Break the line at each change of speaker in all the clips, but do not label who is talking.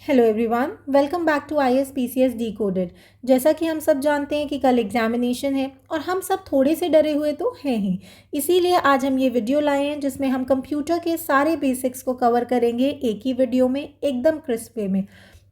Hello everyone, welcome back to I S P C S Decoded। जैसा कि हम सब जानते हैं कि कल एग्जामिनेशन है और हम सब थोड़े से डरे हुए तो हैं ही। इसीलिए आज हम ये वीडियो लाए हैं जिसमें हम कंप्यूटर के सारे बेसिक्स को कवर करेंगे एक ही वीडियो में, एकदम क्रिस्प वे में।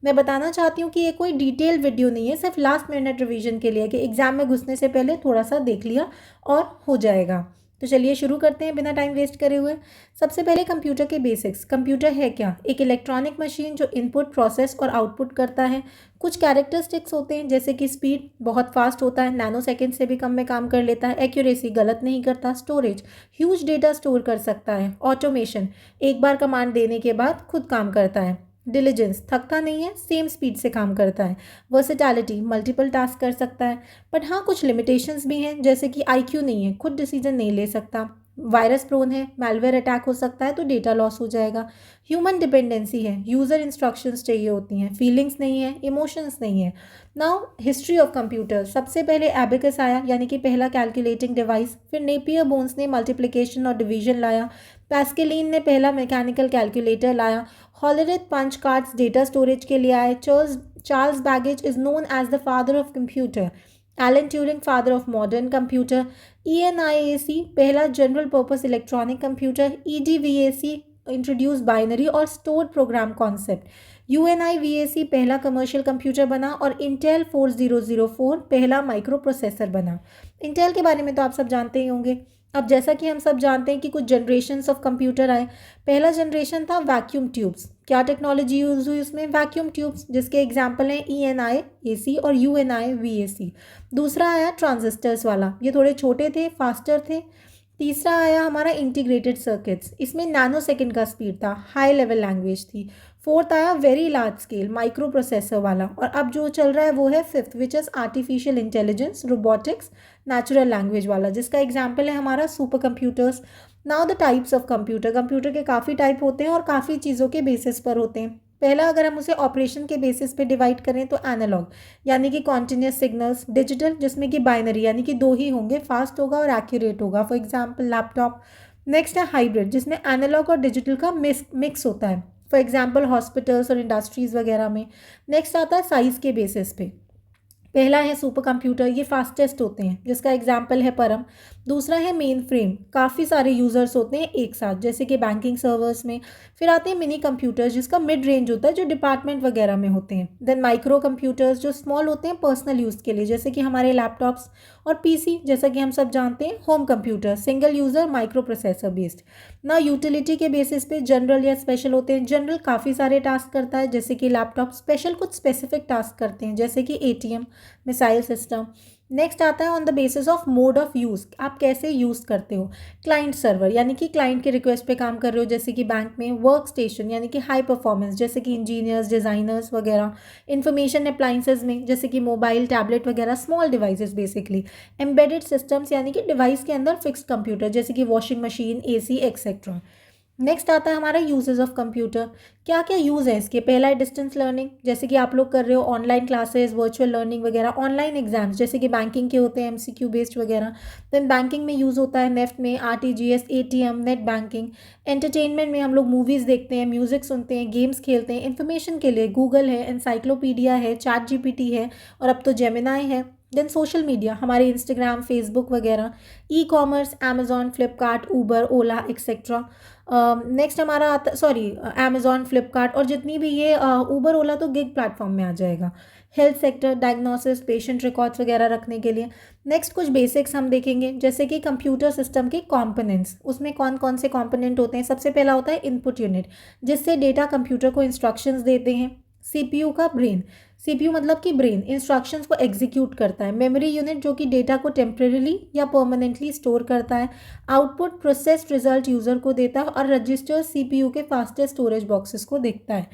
मैं बताना चाहती हूँ कि ये कोई डिटेल वीडियो नहीं है, सिर्फ लास्ट मिनट रिवीजन के लिए कि एग्जाम में घुसने से पहले थोड़ा सा देख लिया और हो जाएगा। तो चलिए शुरू करते हैं बिना टाइम वेस्ट करे हुए। सबसे पहले कंप्यूटर के बेसिक्स। कंप्यूटर है क्या? एक इलेक्ट्रॉनिक मशीन जो इनपुट, प्रोसेस और आउटपुट करता है। कुछ कैरेक्टरिस्टिक्स होते हैं जैसे कि स्पीड, बहुत फास्ट होता है, नैनो सेकेंड से भी कम में काम कर लेता है। एक्यूरेसी, गलत नहीं करता। स्टोरेज, ह्यूज डेटा स्टोर कर सकता है। ऑटोमेशन, एक बार कमांड देने के बाद खुद काम करता है। डिलीजेंस, थकता नहीं है, सेम स्पीड से काम करता है। वर्सेटैलिटी, मल्टीपल टास्क कर सकता है। बट हाँ, कुछ लिमिटेशंस भी हैं जैसे कि आईक्यू नहीं है, खुद डिसीजन नहीं ले सकता। वायरस प्रोन है, मैलवेयर अटैक हो सकता है तो डेटा लॉस हो जाएगा। ह्यूमन डिपेंडेंसी है, यूज़र इंस्ट्रक्शंस चाहिए होती हैं। फीलिंग्स नहीं है, इमोशंस नहीं है। Now history of computer. सबसे पहले एबेकस आया, यानी कि पहला कैलकुलेटिंग डिवाइस। फिर नेपियर बोन्स ने मल्टीप्लिकेशन और डिवीजन लाया। पैस्केलिन ने पहला मैकेनिकल कैलकुलेटर लाया। हॉलरेथ पंच कार्ड्स डेटा स्टोरेज के लिए आए। Charles baggage is known as the father of computer. Alan Turing, father of modern computer. ENIAC, पहला general purpose electronic computer. EDVAC introduce binary और स्टोर्ड प्रोग्राम कॉन्सेप्ट। UNIVAC पहला commercial computer बना और Intel 4004 पहला micro processor बना। Intel के बारे में तो आप सब जानते ही होंगे। अब जैसा कि हम सब जानते हैं कि कुछ जनरेशन्स ऑफ कंप्यूटर आए। पहला जनरेशन था वैक्यूम ट्यूब्स। क्या टेक्नोलॉजी यूज़ हुई उसमें? वैक्यूम ट्यूब्स, जिसके एग्जाम्पल हैं ENIAC और UNIVAC। दूसरा आया ट्रांजिस्टर्स वाला, ये थोड़े छोटे थे, फास्टर थे। तीसरा आया हमारा इंटीग्रेटेड सर्किट्स, इसमें नैनो सेकेंड का स्पीड था, हाई लेवल लैंग्वेज थी। फोर्थ आया very large scale micro processor वाला। और अब जो चल रहा है वो है fifth, which is artificial intelligence, robotics, natural language वाला, जिसका एग्जाम्पल है हमारा super computers. Now the types of computer. Computer के काफ़ी टाइप होते हैं और काफ़ी चीज़ों के बेसिस पर होते हैं। पहला, अगर हम उसे ऑपरेशन के बेसिस पे डिवाइड करें तो एनालॉग, यानी कि कॉन्टिन्यूस सिग्नल्स। डिजिटल, जिसमें कि बाइनरी, यानी कि दो ही होंगे, फास्ट होगा और एक्यूरेट होगा, फॉर एग्जाम्पल लैपटॉप। नेक्स्ट है हाइब्रिड, जिसमें एनालॉग और डिजिटल का मिक्स होता है, फॉर एग्जाम्पल हॉस्पिटल्स और इंडस्ट्रीज़ वगैरह में। नेक्स्ट आता है साइज़ के बेसिस पे। पहला है सुपर कंप्यूटर, ये फास्टेस्ट होते हैं, जिसका एग्जाम्पल है परम। दूसरा है मेन फ्रेम, काफ़ी सारे यूज़र्स होते हैं एक साथ, जैसे कि बैंकिंग सर्वर्स में। फिर आते हैं मिनी कंप्यूटर्स, जिसका मिड रेंज होता है, जो डिपार्टमेंट वगैरह में होते हैं। देन माइक्रो कंप्यूटर्स, जो स्मॉल होते हैं पर्सनल यूज़ के लिए, जैसे कि हमारे लैपटॉप्स। और पीसी, जैसा कि हम सब जानते हैं home computer, single user micro processor based. ना यूटिलिटी के बेसिस पे जनरल या स्पेशल होते हैं। जनरल काफ़ी सारे टास्क करता है, जैसे कि लैपटॉप। स्पेशल कुछ स्पेसिफिक टास्क करते हैं, जैसे कि ATM, मिसाइल सिस्टम। नेक्स्ट आता है on the basis of mode of use, आप कैसे यूज़ करते हो। क्लाइंट सर्वर, यानी कि क्लाइंट के रिक्वेस्ट पे काम कर रहे हो, जैसे कि बैंक में। वर्क स्टेशन, यानी कि हाई परफॉर्मेंस, जैसे कि इंजीनियर्स, डिज़ाइनर्स वगैरह। इंफॉर्मेशन अप्लाइंसेज में, जैसे कि मोबाइल, टैबलेट वगैरह, small devices basically. Embedded systems, यानी कि डिवाइस के अंदर फिक्स्ड कंप्यूटर, जैसे कि washing machine, AC etcetera. Next आता है हमारा यूजेस ऑफ कंप्यूटर। क्या क्या यूज़ है इसके? पहला है डिस्टेंस लर्निंग, जैसे कि आप लोग कर रहे हो ऑनलाइन क्लासेस, वर्चुअल लर्निंग वगैरह। ऑनलाइन एग्जाम्स, जैसे कि बैंकिंग के होते हैं, MCQ बेस्ड वगैरह। देन बैंकिंग में यूज़ होता है नेफ्ट में, RTGS, ATM, net banking. Entertainment में हम लोग मूवीज़ देखते हैं, म्यूज़िक सुनते हैं, गेम्स खेलते हैं। इन्फॉर्मेशन के लिए गूगल है, एनसाइक्लोपीडिया है, ChatGPT है, और अब तो जेमिनाई है। देन सोशल मीडिया, हमारे इंस्टाग्राम, फेसबुक वगैरह। E-कॉमर्स, अमेजॉन, फ्लिपकार्ट, ऊबर, ओला एक्सेट्रा। नेक्स्ट हमारा आता, सॉरी, अमेजॉन, फ्लिपकार्ट और जितनी भी ये ऊबर, ओला तो गिग प्लेटफॉर्म में आ जाएगा। Health sector, diagnosis, patient records वगैरह रखने के लिए। नेक्स्ट कुछ बेसिक्स हम देखेंगे, जैसे कि कंप्यूटर सिस्टम के कंपोनेंट्स। उसमें कौन कौन से कंपोनेंट होते हैं? सबसे पहला होता है इनपुट यूनिट, जिससे डेटा कंप्यूटर को इंस्ट्रक्शंस देते हैं। CPU का ब्रेन, CPU मतलब कि ब्रेन इंस्ट्रक्शंस को एग्जीक्यूट करता है। मेमोरी यूनिट, जो कि डेटा को टेम्परेली या परमानेंटली स्टोर करता है। आउटपुट प्रोसेस्ड रिजल्ट यूज़र को देता है। और रजिस्टर CPU के फास्टेस्ट स्टोरेज बॉक्सेस को देखता है।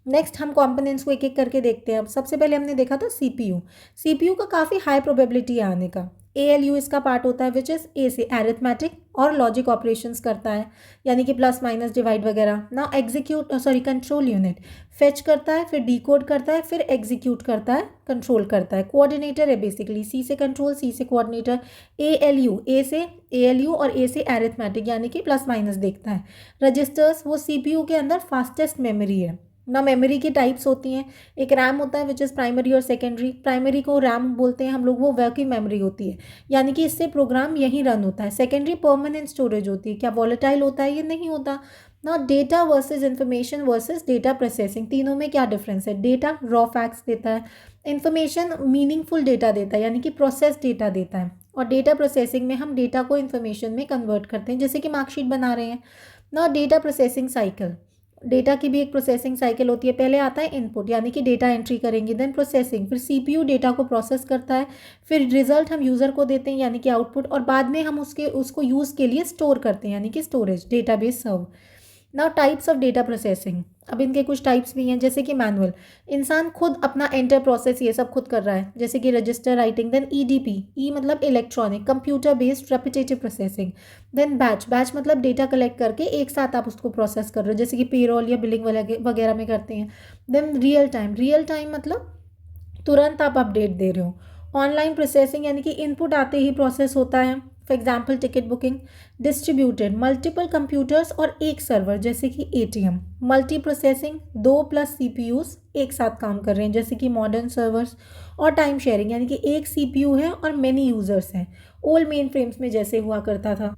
नेक्स्ट हम कंपोनेंट्स को एक एक करके देखते हैं। अब सबसे पहले हमने देखा था CPU का काफ़ी हाई प्रोबेबिलिटी है आने का। ALU इसका पार्ट होता है, विच इज़ A से एरिथमेटिक और लॉजिक ऑपरेशंस करता है, यानी कि प्लस माइनस डिवाइड वगैरह। ना कंट्रोल यूनिट फेच करता है, फिर डिकोड करता है, फिर एग्जीक्यूट करता है, कंट्रोल करता है। कोऑर्डिनेटर है बेसिकली, C से कंट्रोल, C से कोऑर्डिनेटर। ALU, A से ALU और A से एरिथमेटिक, यानी कि प्लस माइनस देखता है। रजिस्टर्स, वो CPU के अंदर फास्टेस्ट मेमोरी है। ना मेमोरी की टाइप्स होती हैं, एक रैम होता है विच इज़ प्राइमरी और सेकेंडरी। प्राइमरी को रैम बोलते हैं हम लोग, वो वर्किंग मेमोरी होती है, यानी कि इससे प्रोग्राम यहीं रन होता है। सेकेंडरी परमानेंट स्टोरेज होती है। क्या वॉलेटाइल होता है? ये नहीं होता ना। Data versus information versus data processing, तीनों में क्या डिफरेंस है? डेटा रॉ फैक्ट्स देता है, इन्फॉर्मेशन मीनिंगफुल डेटा देता है यानी कि प्रोसेस डेटा देता है, और डेटा प्रोसेसिंग में हम डेटा को इन्फॉर्मेशन में कन्वर्ट करते हैं, जैसे कि मार्कशीट बना रहे हैं ना। डेटा प्रोसेसिंग साइकिल, डेटा की भी एक प्रोसेसिंग साइकिल होती है। पहले आता है इनपुट यानी कि डेटा एंट्री करेंगे, देन प्रोसेसिंग, फिर सीपीयू डेटा को प्रोसेस करता है, फिर रिजल्ट हम यूज़र को देते हैं यानी कि आउटपुट, और बाद में हम उसको यूज़ के लिए स्टोर करते हैं यानी कि storage, database serve. Now types of data processing, अब इनके कुछ टाइप्स भी हैं, जैसे कि मैनुअल, इंसान खुद अपना एंटर प्रोसेस ये सब खुद कर रहा है, जैसे कि register writing. Then EDP, E मतलब electronic, computer based repetitive processing. Then batch, batch मतलब डेटा कलेक्ट करके एक साथ आप उसको प्रोसेस कर रहे हो, जैसे कि पेरोल या बिलिंग वगैरह में करते हैं। Then real time, real time मतलब तुरंत आप अपडेट दे रहे हो। ऑनलाइन प्रोसेसिंग यानी कि इनपुट आते ही प्रोसेस होता है, for example ticket booking. Distributed, multiple computers और एक सर्वर, जैसे कि एटीएम। मल्टी प्रोसेसिंग, 2+ सीपीयूज एक साथ काम कर रहे हैं, जैसे कि मॉडर्न सर्वर्स। और टाइम शेयरिंग यानी कि एक सीपीयू है और मेनी यूजर्स हैं, ओल्ड मेन फ्रेम्स में जैसे हुआ करता था।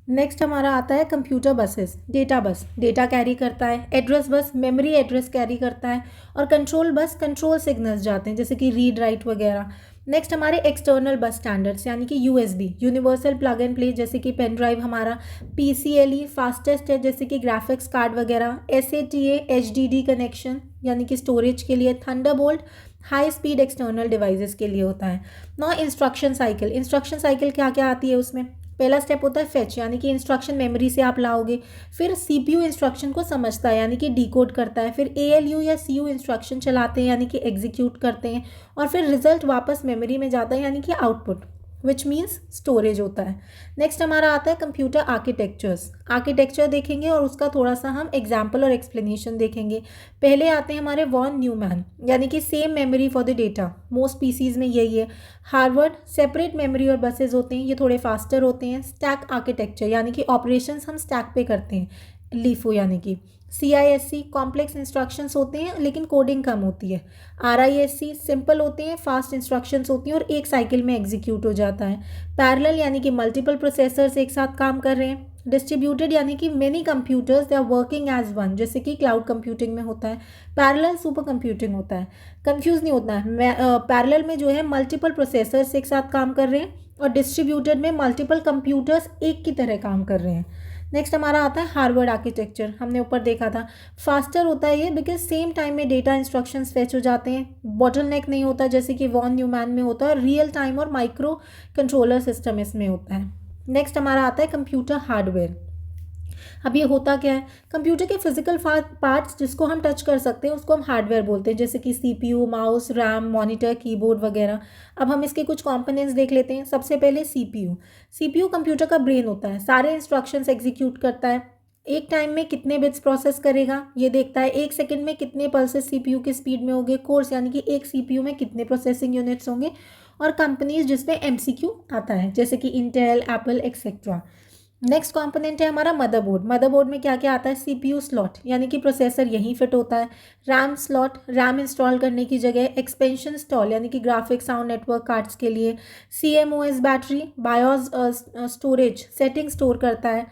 नेक्स्ट हमारा आता है computer buses. Data bus data carry करता है, address bus memory address carry करता है, और कंट्रोल बस कंट्रोल सिग्नल्स जाते हैं, जैसे कि रीड राइट वगैरह। नेक्स्ट हमारे एक्सटर्नल बस स्टैंडर्ड्स यानी कि USB, universal plug and play, जैसे कि पेन ड्राइव हमारा। पीसीएलई फास्टेस्ट है, जैसे कि ग्राफिक्स कार्ड वगैरह। एसएटीए एचडीडी कनेक्शन यानी कि स्टोरेज के लिए। Thunderbolt high speed external devices के लिए होता है ना। इंस्ट्रक्शन साइकिल, इंस्ट्रक्शन साइकिल क्या क्या आती है उसमें? पहला स्टेप होता है फेच यानी कि इंस्ट्रक्शन मेमोरी से आप लाओगे, फिर सीपीयू इंस्ट्रक्शन को समझता है यानी कि डिकोड करता है, फिर एएलयू या सीयू इंस्ट्रक्शन चलाते हैं यानी कि एग्जीक्यूट करते हैं, और फिर रिजल्ट वापस मेमोरी में जाता है यानी कि आउटपुट, विच मीन्स स्टोरेज होता है। नेक्स्ट हमारा आता है कंप्यूटर आर्किटेक्चर्स। आर्किटेक्चर देखेंगे और उसका थोड़ा सा हम एग्जाम्पल और एक्सप्लेनेशन देखेंगे। पहले आते हैं हमारे वॉन न्यूमैन यानी कि same memory for the data, most PCs में यही है। हार्वर्ड सेपरेट मेमोरी और बसेज होते हैं, ये थोड़े फास्टर होते हैं। स्टैक आर्किटेक्चर यानी कि ऑपरेशंस हम स्टैक पे करते हैं, लीफो यानी कि। CISC कॉम्प्लेक्स इंस्ट्रक्शंस होते हैं लेकिन कोडिंग कम होती है। RISC सिंपल होते हैं, फास्ट इंस्ट्रक्शंस होती हैं और एक साइकिल में एग्जीक्यूट हो जाता है। पैरेलल यानी कि मल्टीपल प्रोसेसर्स एक साथ काम कर रहे हैं। डिस्ट्रीब्यूटेड यानी कि many computers they are working as one, जैसे कि क्लाउड कंप्यूटिंग में होता है। पैरेलल सुपर कंप्यूटिंग होता है। कंफ्यूज नहीं होता है, पैरेलल में जो है मल्टीपल प्रोसेसर्स एक साथ काम कर रहे हैं, और डिस्ट्रीब्यूटेड में मल्टीपल कंप्यूटर्स एक की तरह काम कर रहे हैं। नेक्स्ट हमारा आता है हार्वर्ड आर्किटेक्चर, हमने ऊपर देखा था। फास्टर होता है ये बिकॉज सेम टाइम में डेटा इंस्ट्रक्शंस फेच हो जाते हैं, बॉटल नेक नहीं होता जैसे कि वॉन न्यूमैन में होता है, रियल टाइम और माइक्रो कंट्रोलर सिस्टम इसमें होता है। नेक्स्ट हमारा आता है कंप्यूटर हार्डवेयर। अब ये होता क्या है? कंप्यूटर के फिजिकल पार्ट्स जिसको हम टच कर सकते हैं उसको हम हार्डवेयर बोलते हैं, जैसे कि CPU, mouse, RAM, monitor, keyboard वगैरह। अब हम इसके कुछ कंपोनेंट्स देख लेते हैं। सबसे पहले सीपीयू। सीपीयू कंप्यूटर का ब्रेन होता है, सारे इंस्ट्रक्शंस एग्जीक्यूट करता है। एक टाइम में कितने बिट्स प्रोसेस करेगा ये देखता है। एक सेकंड में कितने पल्सेस सीपीयू की स्पीड में होंगे। कोर्स यानी कि एक सीपीयू में कितने प्रोसेसिंग यूनिट्स होंगे। और कंपनीज जिसमें एमसीक्यू आता है, जैसे कि Intel, Apple etcetera. Next component है हमारा मदरबोर्ड। मदरबोर्ड में क्या क्या आता है? सीपीयू स्लॉट यानी कि प्रोसेसर यहीं फिट होता है। रैम स्लॉट, रैम इंस्टॉल करने की जगह। एक्सपेंशन स्टॉल यानी कि ग्राफिक साउंड नेटवर्क कार्ड्स के लिए। CMOS battery, BIOS storage, setting store करता है,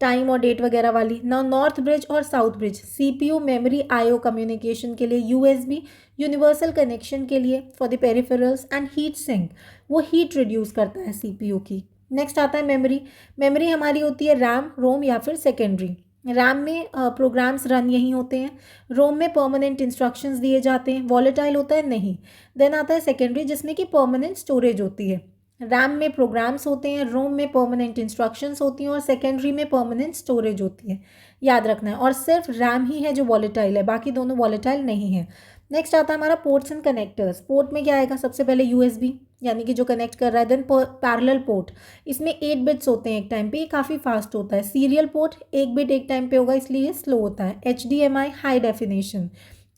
टाइम और डेट वगैरह वाली ना। नॉर्थ ब्रिज और south bridge, CPU memory IO communication के लिए। USB यूनिवर्सल कनेक्शन के लिए for the peripherals. And heat sink, वो हीट रिड्यूस करता है सीपीयू की। नेक्स्ट आता है मेमोरी। मेमोरी हमारी होती है रैम, रोम या फिर सेकेंडरी। रैम में प्रोग्राम्स रन यहीं होते हैं। रोम में परमानेंट इंस्ट्रक्शंस दिए जाते हैं। वॉलेटाइल होता है नहीं। देन आता है सेकेंडरी जिसमें कि परमानेंट स्टोरेज होती है। रैम में प्रोग्राम्स होते हैं, रोम में परमानेंट इंस्ट्रक्शंस होती हैं और सेकेंडरी में परमानेंट स्टोरेज होती है, याद रखना है। और सिर्फ रैम ही है जो वॉलेटाइल है, बाकी दोनों वॉलेटाइल नहीं है। नेक्स्ट आता है हमारा पोर्ट्स एंड कनेक्टर्स। पोर्ट में क्या आएगा? सबसे पहले USB यानी कि जो कनेक्ट कर रहा है। देन पैरेलल पोर्ट, इसमें 8 बिट्स होते हैं एक टाइम पे, ये काफ़ी फास्ट होता है। सीरियल पोर्ट, 1 बिट एक टाइम पे होगा इसलिए ये स्लो होता है। HDMI हाई डेफिनेशन,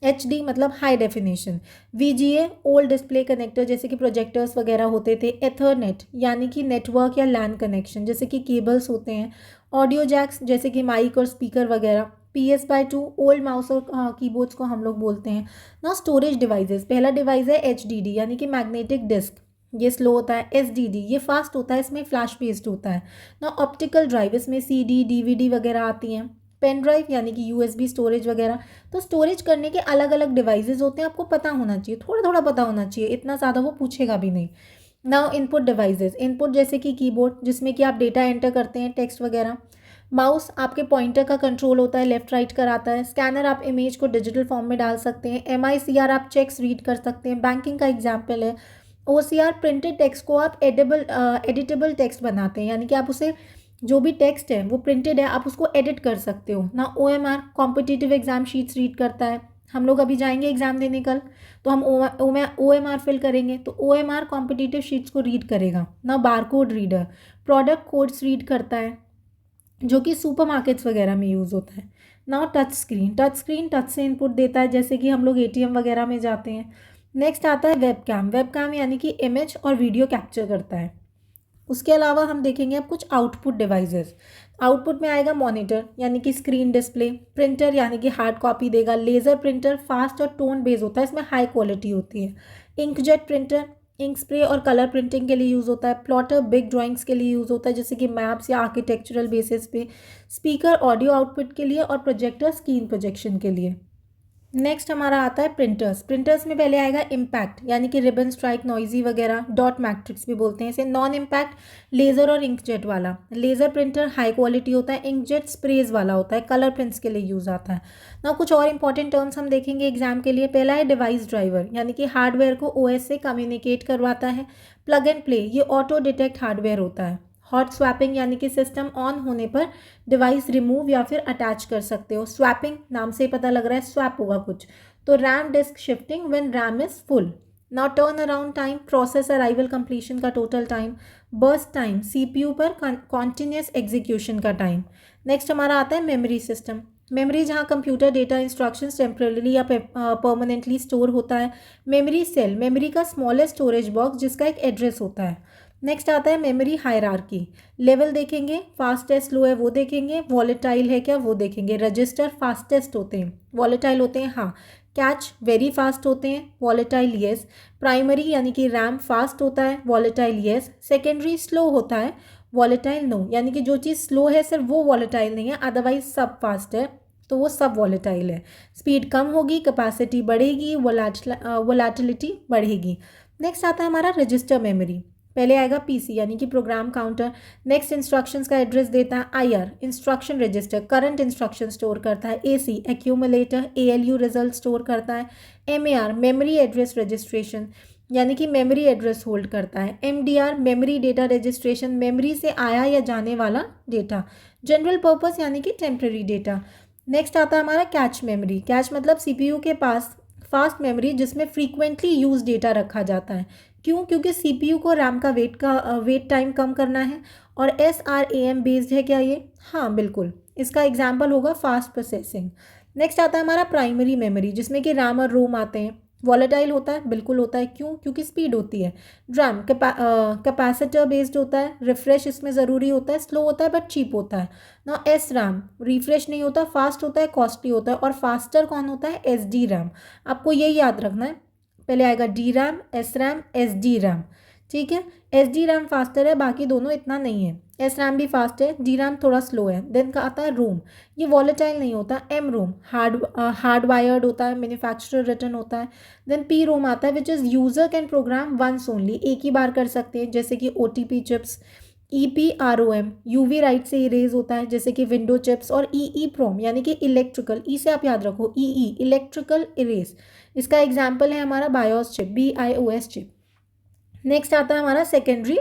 HD मतलब high definition. VGA old display connector जैसे कि प्रोजेक्टर्स वगैरह होते थे। एथरनेट यानी कि नेटवर्क या लैन कनेक्शन जैसे कि केबल्स होते हैं। ऑडियो जैक्स जैसे कि माइक और स्पीकर वगैरह। PS/2 ओल्ड माउस और कीबोर्ड्स को हम लोग बोलते हैं। ना स्टोरेज डिवाइसेस, पहला डिवाइस है HDD यानी कि मैग्नेटिक डिस्क, ये स्लो होता है। SDD ये फास्ट होता है, इसमें फ्लैश बेस्ड होता है ना। ऑप्टिकल ड्राइव, इसमें CD DVD वगैरह आती हैं। पेन ड्राइव यानी कि USB स्टोरेज वगैरह। तो स्टोरेज करने के अलग अलग डिवाइसेस होते हैं, आपको पता होना चाहिए, थोड़ा थोड़ा पता होना चाहिए, इतना ज़्यादा वो पूछेगा भी नहीं। नाउ इनपुट डिवाइसेस, इनपुट जैसे कि कीबोर्ड जिसमें कि आप डेटा एंटर करते हैं, टेक्स्ट वगैरह। माउस आपके पॉइंटर का कंट्रोल होता है, लेफ्ट राइट कराता है। स्कैनर आप इमेज को डिजिटल फॉर्म में डाल सकते हैं। MICR आप चेक्स रीड कर सकते हैं, बैंकिंग का एग्जाम्पल है। OCR प्रिंटेड टेक्स्ट को आप एडिटेबल टेक्स्ट बनाते हैं, यानी कि आप उसे जो भी टेक्स्ट है वो प्रिंटेड है आप उसको एडिट कर सकते हो ना। OMR competitive exam sheets read करता है, हम लोग अभी जाएंगे एग्जाम देने कल, तो हम OMR फिल करेंगे, तो OMR कॉम्पिटिटिव शीट्स को रीड करेगा ना। Barcode reader product codes read करता है, जो कि सुपरमार्केट्स वगैरह में यूज़ होता है ना। टच स्क्रीन टच से इनपुट देता है, जैसे कि हम लोग ATM वगैरह में जाते हैं। नेक्स्ट आता है वेबकैम यानी कि इमेज और वीडियो कैप्चर करता है। उसके अलावा हम देखेंगे अब कुछ आउटपुट डिवाइसेस। आउटपुट में आएगा मॉनिटर यानी कि स्क्रीन डिस्प्ले, प्रिंटर यानी कि हार्ड कॉपी देगा, लेज़र प्रिंटर फास्ट और टोन बेस होता है, इसमें हाई क्वालिटी होती है। इंकजेट प्रिंटर इंक स्प्रे और कलर प्रिंटिंग के लिए यूज़ होता है। प्लॉटर बिग ड्राइंग्स के लिए यूज़ होता है, जैसे कि मैप्स या आर्किटेक्चरल बेसिस पे। स्पीकर ऑडियो आउटपुट के लिए और प्रोजेक्टर स्क्रीन प्रोजेक्शन के लिए। नेक्स्ट हमारा आता है प्रिंटर्स में पहले आएगा इम्पैक्ट यानी कि रिबन स्ट्राइक नॉइजी वगैरह, डॉट मैट्रिक्स भी बोलते हैं इसे। नॉन इम्पैक्ट लेज़र और इंकजेट वाला, लेज़र प्रिंटर हाई क्वालिटी होता है, इंकजेट स्प्रेज वाला होता है, कलर प्रिंट्स के लिए यूज़ आता है ना। कुछ और इंपॉर्टेंट टर्म्स हम देखेंगे एग्जाम के लिए। पहला है डिवाइस ड्राइवर यानी कि हार्डवेयर को OS से कम्युनिकेट करवाता है। प्लग एंड प्ले ये ऑटो डिटेक्ट हार्डवेयर होता है। हॉट स्वैपिंग यानी कि सिस्टम ऑन होने पर डिवाइस रिमूव या फिर अटैच कर सकते हो। स्वैपिंग नाम से ही पता लग रहा है स्वैप होगा कुछ। तो RAM disk shifting when RAM is full. Now turn around time, process arrival completion का total time. Burst time CPU पर कॉन्टिन्यूस एग्जीक्यूशन का टाइम। नेक्स्ट हमारा आता है मेमोरी सिस्टम। मेमोरी जहाँ कंप्यूटर डेटा इंस्ट्रक्शंस टेम्परेली या परमानेंटली स्टोर होता है। मेमोरी सेल मेमोरी का स्मॉलेस्ट स्टोरेज बॉक्स जिसका एक एड्रेस होता है। नेक्स्ट आता है मेमोरी हायरार्की, लेवल देखेंगे, फास्ट है स्लो है वो देखेंगे, वॉलेटाइल है क्या वो देखेंगे। रजिस्टर फास्टेस्ट होते हैं, वॉलेटाइल होते हैं हाँ। कैच वेरी फास्ट होते हैं, वॉलेटाइल येस। प्राइमरी यानी कि रैम फास्ट होता है, वॉलेटाइल येस। सेकेंडरी स्लो होता है, वॉलेटाइल नो, यानी कि जो चीज़ स्लो है सिर्फ वो वॉलेटाइल नहीं है, अदरवाइज सब फास्ट है तो वो सब वॉलेटाइल है। स्पीड कम होगी, कैपेसिटी बढ़ेगी, वोलेटिलिटी बढ़ेगी। नेक्स्ट आता है हमारा रजिस्टर मेमोरी। पहले आएगा PC यानी कि प्रोग्राम काउंटर। नेक्स्ट इंस्ट्रक्शंस का एड्रेस देता है। IR instruction register current instruction store करता है। AC accumulator ALU result store करता है। MAR मेमोरी एड्रेस रजिस्ट्रेशन यानी कि मेमोरी एड्रेस होल्ड करता है। MDR memory data registration memory से आया या जाने वाला डेटा। जनरल पर्पस यानी कि टेम्प्रेरी डेटा। नेक्स्ट आता है हमारा कैच मेमोरी। कैच मतलब CPU के पास फास्ट मेमोरी जिसमें फ्रीक्वेंटली यूज डेटा रखा जाता है। क्यों? क्योंकि CPU को रैम का वेट टाइम कम करना है। और SRAM बेस्ड है क्या ये? हाँ बिल्कुल, इसका एग्जाम्पल होगा फास्ट प्रोसेसिंग। नेक्स्ट आता है हमारा प्राइमरी मेमोरी जिसमें कि रैम और रोम आते हैं। वॉलेटाइल होता है, बिल्कुल होता है, क्यों? क्योंकि स्पीड होती है। ड्रैम कैपेसिटर बेस्ड होता है, रिफ्रेश इसमें ज़रूरी होता है, स्लो होता है बट चीप होता है ना। SRAM रिफ्रेश नहीं होता, फास्ट होता है, कॉस्टली होता है। और फास्टर कौन होता है? SD RAM। आपको यही याद रखना है, पहले आएगा DRAM, SRAM, SD RAM। ठीक है, SD RAM फास्टर है, बाकी दोनों इतना नहीं है। SRAM भी फास्ट है, DRAM थोड़ा स्लो है। देन का आता है रोम, ये वॉलेटाइल नहीं होता। MROM हार्ड वायर्ड होता है, मैन्युफैक्चरर रिटर्न होता है। देन PROM आता है which is user can program once only, एक ही बार कर सकते हैं, जैसे कि OTP chips. EPROM UV write से इरेज होता है, जैसे कि विंडो चिप्स। और EEPROM यानी कि इलेक्ट्रिकल, ई से आप याद रखो, इलेक्ट्रिकल इरेज। इसका एग्जाम्पल है हमारा BIOS chip, BIOS chip. Next आता है हमारा सेकेंडरी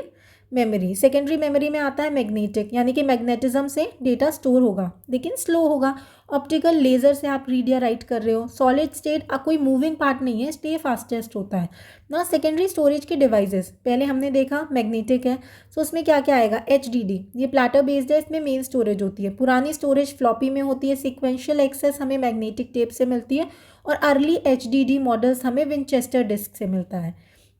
मेमोरी। सेकेंडरी मेमोरी में आता है मैग्नेटिक, यानी कि मैग्नेटिज्म से डेटा स्टोर होगा लेकिन स्लो होगा। ऑप्टिकल लेज़र से आप रीड या राइट कर रहे हो। सॉलिड स्टेट कोई मूविंग पार्ट नहीं है, स्टे फास्टेस्ट होता है ना। सेकेंडरी स्टोरेज के डिवाइसेस पहले हमने देखा मैग्नेटिक है, तो उसमें क्या क्या आएगा? HDD ये प्लेटर बेस्ड है, इसमें मेन स्टोरेज होती है। पुरानी स्टोरेज फ्लॉपी में होती है। सिक्वेंशियल एक्सेस हमें मैग्नेटिक टेप से मिलती है। और अर्ली HDD मॉडल्स हमें विनचेस्टर डिस्क से मिलता है।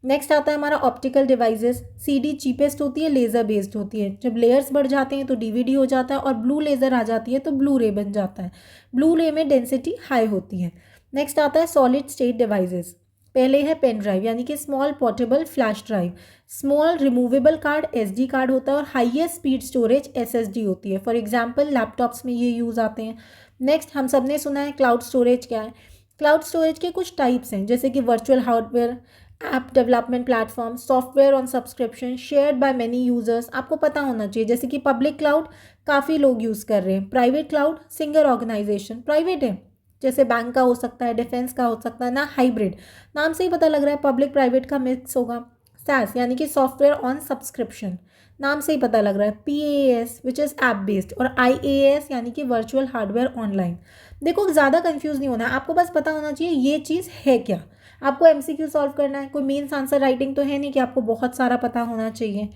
नेक्स्ट आता है हमारा ऑप्टिकल डिवाइसेस। सीडी चीपेस्ट होती है, लेज़र बेस्ड होती है। जब लेयर्स बढ़ जाते हैं तो डीवीडी हो जाता है, और ब्लू लेज़र आ जाती है तो ब्लू रे बन जाता है। ब्लू रे में डेंसिटी हाई होती है। नेक्स्ट आता है सॉलिड स्टेट डिवाइसेस। पहले है पेन ड्राइव यानी कि small portable flash drive. Small removable card SD card होता है, और हाईएस्ट स्पीड स्टोरेज एसएसडी होती है। फॉर एग्जांपल लैपटॉप्स में ये यूज़ आते हैं। नेक्स्ट हम सब ने सुना है क्लाउड स्टोरेज क्या है। क्लाउड स्टोरेज के कुछ टाइप्स हैं, जैसे कि virtual hardware, app development platform, software on subscription, shared by many users. आपको पता होना चाहिए, जैसे कि पब्लिक क्लाउड काफ़ी लोग यूज़ कर रहे हैं, private cloud single organisation private है, जैसे बैंक का हो सकता है, डिफेंस का हो सकता है ना, हाइब्रिड। नाम से ही पता लग रहा है पब्लिक प्राइवेट का मिक्स होगा। SaaS यानी कि सॉफ्टवेयर ऑन सब्सक्रिप्शन, नाम से ही पता लग रहा है। PaaS which is app based, और IaaS यानी कि वर्चुअल हार्डवेयर ऑनलाइन। देखो ज़्यादा कंफ्यूज नहीं होना है, आपको बस पता होना चाहिए ये चीज़ है क्या। आपको MCQ सॉल्व करना है, कोई मेन्स आंसर राइटिंग तो है नहीं कि आपको बहुत सारा पता होना चाहिए।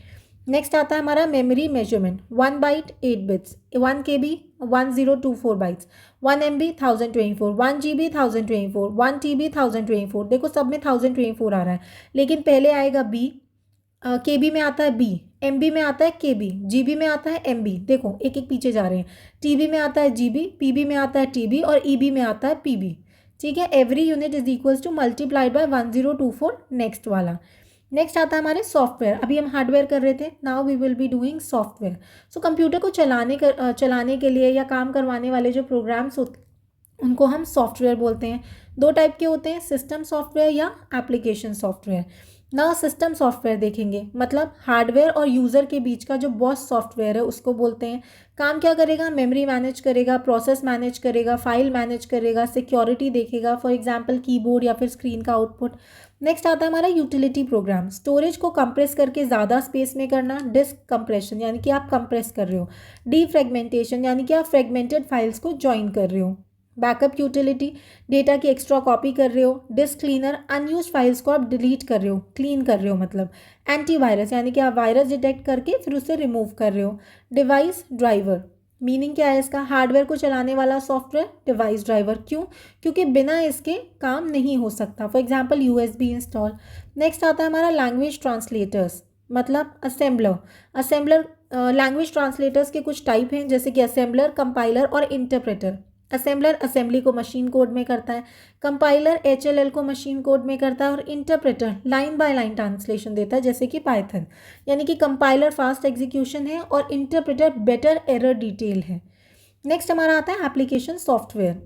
नेक्स्ट आता है हमारा memory measurement. 1 byte 8 bits, 1 KB 1024 bytes, 1 MB 1024, 1 GB 1024, 1 TB 1024। देखो सब में 1024 आ रहा है, लेकिन पहले आएगा B, KB में आता है B, MB में आता है KB, GB में आता है MB। देखो एक एक पीछे जा रहे हैं। TB में आता है GB, PB में आता है TB, और EB में आता है PB। ठीक है, every unit is equals two multiplied by 1024 next वाला। नेक्स्ट आता है हमारे सॉफ्टवेयर। अभी हम हार्डवेयर कर रहे थे, now we will be doing software. So computer को चलाने के लिए या काम करवाने वाले जो प्रोग्राम्स होते उनको हम सॉफ्टवेयर बोलते हैं। दो टाइप के होते हैं, सिस्टम सॉफ्टवेयर या एप्लीकेशन सॉफ्टवेयर। ना सिस्टम सॉफ्टवेयर देखेंगे, मतलब हार्डवेयर और यूज़र के बीच का जो बॉस सॉफ्टवेयर है उसको बोलते हैं। काम क्या करेगा, मेमोरी मैनेज करेगा, प्रोसेस मैनेज करेगा, फाइल मैनेज करेगा, सिक्योरिटी देखेगा, फॉर एग्जांपल कीबोर्ड या फिर स्क्रीन का आउटपुट। नेक्स्ट आता है हमारा यूटिलिटी प्रोग्राम। स्टोरेज को कंप्रेस करके ज़्यादा स्पेस में करना, डिस्क कंप्रेशन यानी कि आप कंप्रेस कर रहे हो, डीफ्रेगमेंटेशन यानी कि आप फ्रेगमेंटेड फाइल्स को ज्वाइन कर रहे हो, बैकअप यूटिलिटी डेटा की एक्स्ट्रा कॉपी कर रहे हो, डिस्क क्लीनर अनयूज फाइल्स को आप डिलीट कर रहे हो, क्लीन कर रहे हो मतलब, एंटीवायरस यानी कि आप वायरस डिटेक्ट करके फिर उसे रिमूव कर रहे हो। डिवाइस ड्राइवर, मीनिंग क्या है इसका, हार्डवेयर को चलाने वाला सॉफ्टवेयर डिवाइस ड्राइवर। क्यों, क्योंकि बिना इसके काम नहीं हो सकता, for example USB install. Next आता है हमारा लैंग्वेज ट्रांसलेटर्स, मतलब असेंबलर। असेंबलर लैंग्वेज ट्रांसलेटर्स के कुछ टाइप हैं, जैसे कि असेंबलर, कंपाइलर और इंटरप्रेटर। असेंबलर असेंबली को मशीन कोड में करता है, कंपाइलर HLL को मशीन कोड में करता है, और interpreter line by line translation देता है, जैसे कि पाइथन। यानी कि कंपाइलर फास्ट एग्जीक्यूशन है और इंटरप्रेटर बेटर एरर डिटेल है। नेक्स्ट हमारा आता है एप्लीकेशन सॉफ्टवेयर।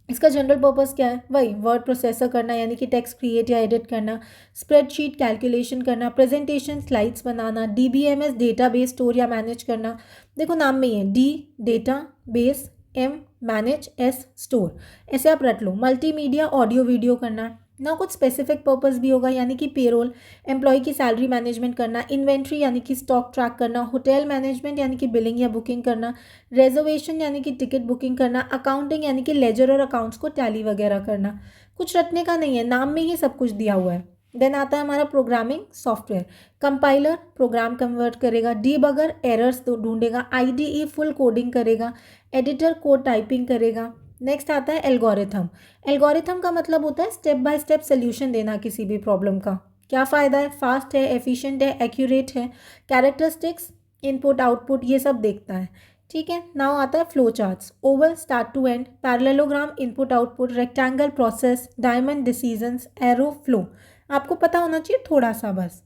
इसका जनरल पर्पस क्या है, वही वर्ड प्रोसेसर करना यानी कि टेक्स्ट क्रिएट या एडिट करना, स्प्रेडशीट कैलकुलेशन करना, प्रेजेंटेशन स्लाइड्स बनाना, DBMS डेटाबेस स्टोर या मैनेज करना। देखो नाम में ही है, D data base, M manage, S store, ऐसे आप रट लो। मल्टीमीडिया ऑडियो वीडियो करना ना, कुछ स्पेसिफिक पर्पस भी होगा, यानी कि पेरोल एम्प्लॉय की सैलरी मैनेजमेंट करना, इन्वेंट्री यानी कि स्टॉक ट्रैक करना, होटल मैनेजमेंट यानी कि बिलिंग या बुकिंग करना, रिजर्वेशन यानी कि टिकट बुकिंग करना, अकाउंटिंग यानी कि लेजर और अकाउंट्स को टैली वगैरह करना। कुछ रटने का नहीं है, नाम में ही सब कुछ दिया हुआ है। देन आता है हमारा programming software. Compiler program convert करेगा, डीबगर एरर्स ढूंढेगा, IDE फुल कोडिंग करेगा, एडिटर कोड टाइपिंग करेगा। नेक्स्ट आता है एल्गोरिथम। एल्गोरिथम का मतलब होता है स्टेप बाय स्टेप सोल्यूशन देना किसी भी प्रॉब्लम का। क्या फ़ायदा है, फास्ट है, एफिशिएंट है, एक्यूरेट है, कैरेक्टरिस्टिक्स, इनपुट आउटपुट, ये सब देखता है। ठीक है, नाउ आता है flow charts. Oval start to end, parallelogram input output, rectangle process, diamond decisions, arrow flow. आपको पता होना चाहिए थोड़ा सा बस।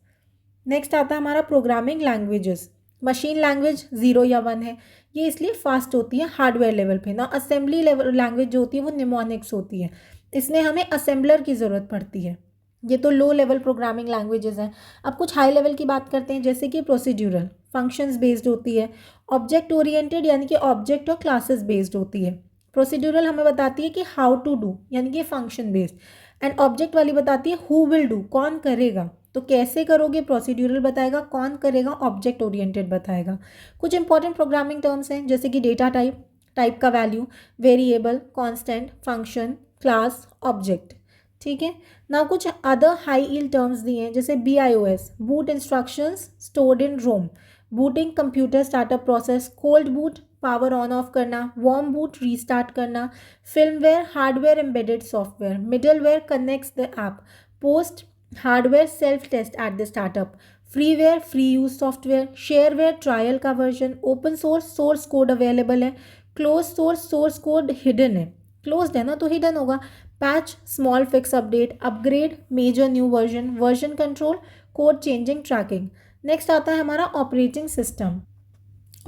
नेक्स्ट आता है हमारा प्रोग्रामिंग लैंग्वेजेस। मशीन लैंग्वेज 0 या 1 है, ये इसलिए फास्ट होती है हार्डवेयर लेवल पे ना। असेंबली लेवल लैंग्वेज जो होती है वो निमोनिक्स होती है, इसमें हमें असेंबलर की ज़रूरत पड़ती है। ये तो लो लेवल प्रोग्रामिंग लैंग्वेजेस हैं। अब कुछ हाई लेवल की बात करते हैं, जैसे कि प्रोसीड्यूरल फंक्शंस बेस्ड होती है, ऑब्जेक्ट ओरिएंटेड यानी कि ऑब्जेक्ट और क्लासेस बेस्ड होती है। प्रोसीड्यूरल हमें बताती है कि हाउ टू डू यानी कि फंक्शन बेस्ड, एंड ऑब्जेक्ट वाली बताती है हु विल डू, कौन करेगा। तो कैसे करोगे प्रोसीड्यूरल बताएगा, कौन करेगा ऑब्जेक्ट ओरिएंटेड बताएगा। कुछ इंपॉर्टेंट प्रोग्रामिंग टर्म्स हैं, जैसे कि डेटा टाइप, टाइप का value, variable, constant, function, class, object. ठीक है ना, कुछ अदर हाई यील्ड टर्म्स दिए हैं, जैसे BIOS boot instructions stored in ROM, booting computer startup process, cold boot power on off करना, वार्म बूट रीस्टार्ट करना, firmware hardware embedded software, middleware connects the app, POST hardware self test at the startup, freeware free use software, shareware trial का version, open source source code available है, close source source code hidden है, closed है ना तो hidden होगा, patch small fix update, upgrade major new version, version control, code changing tracking. Next आता है हमारा ऑपरेटिंग सिस्टम।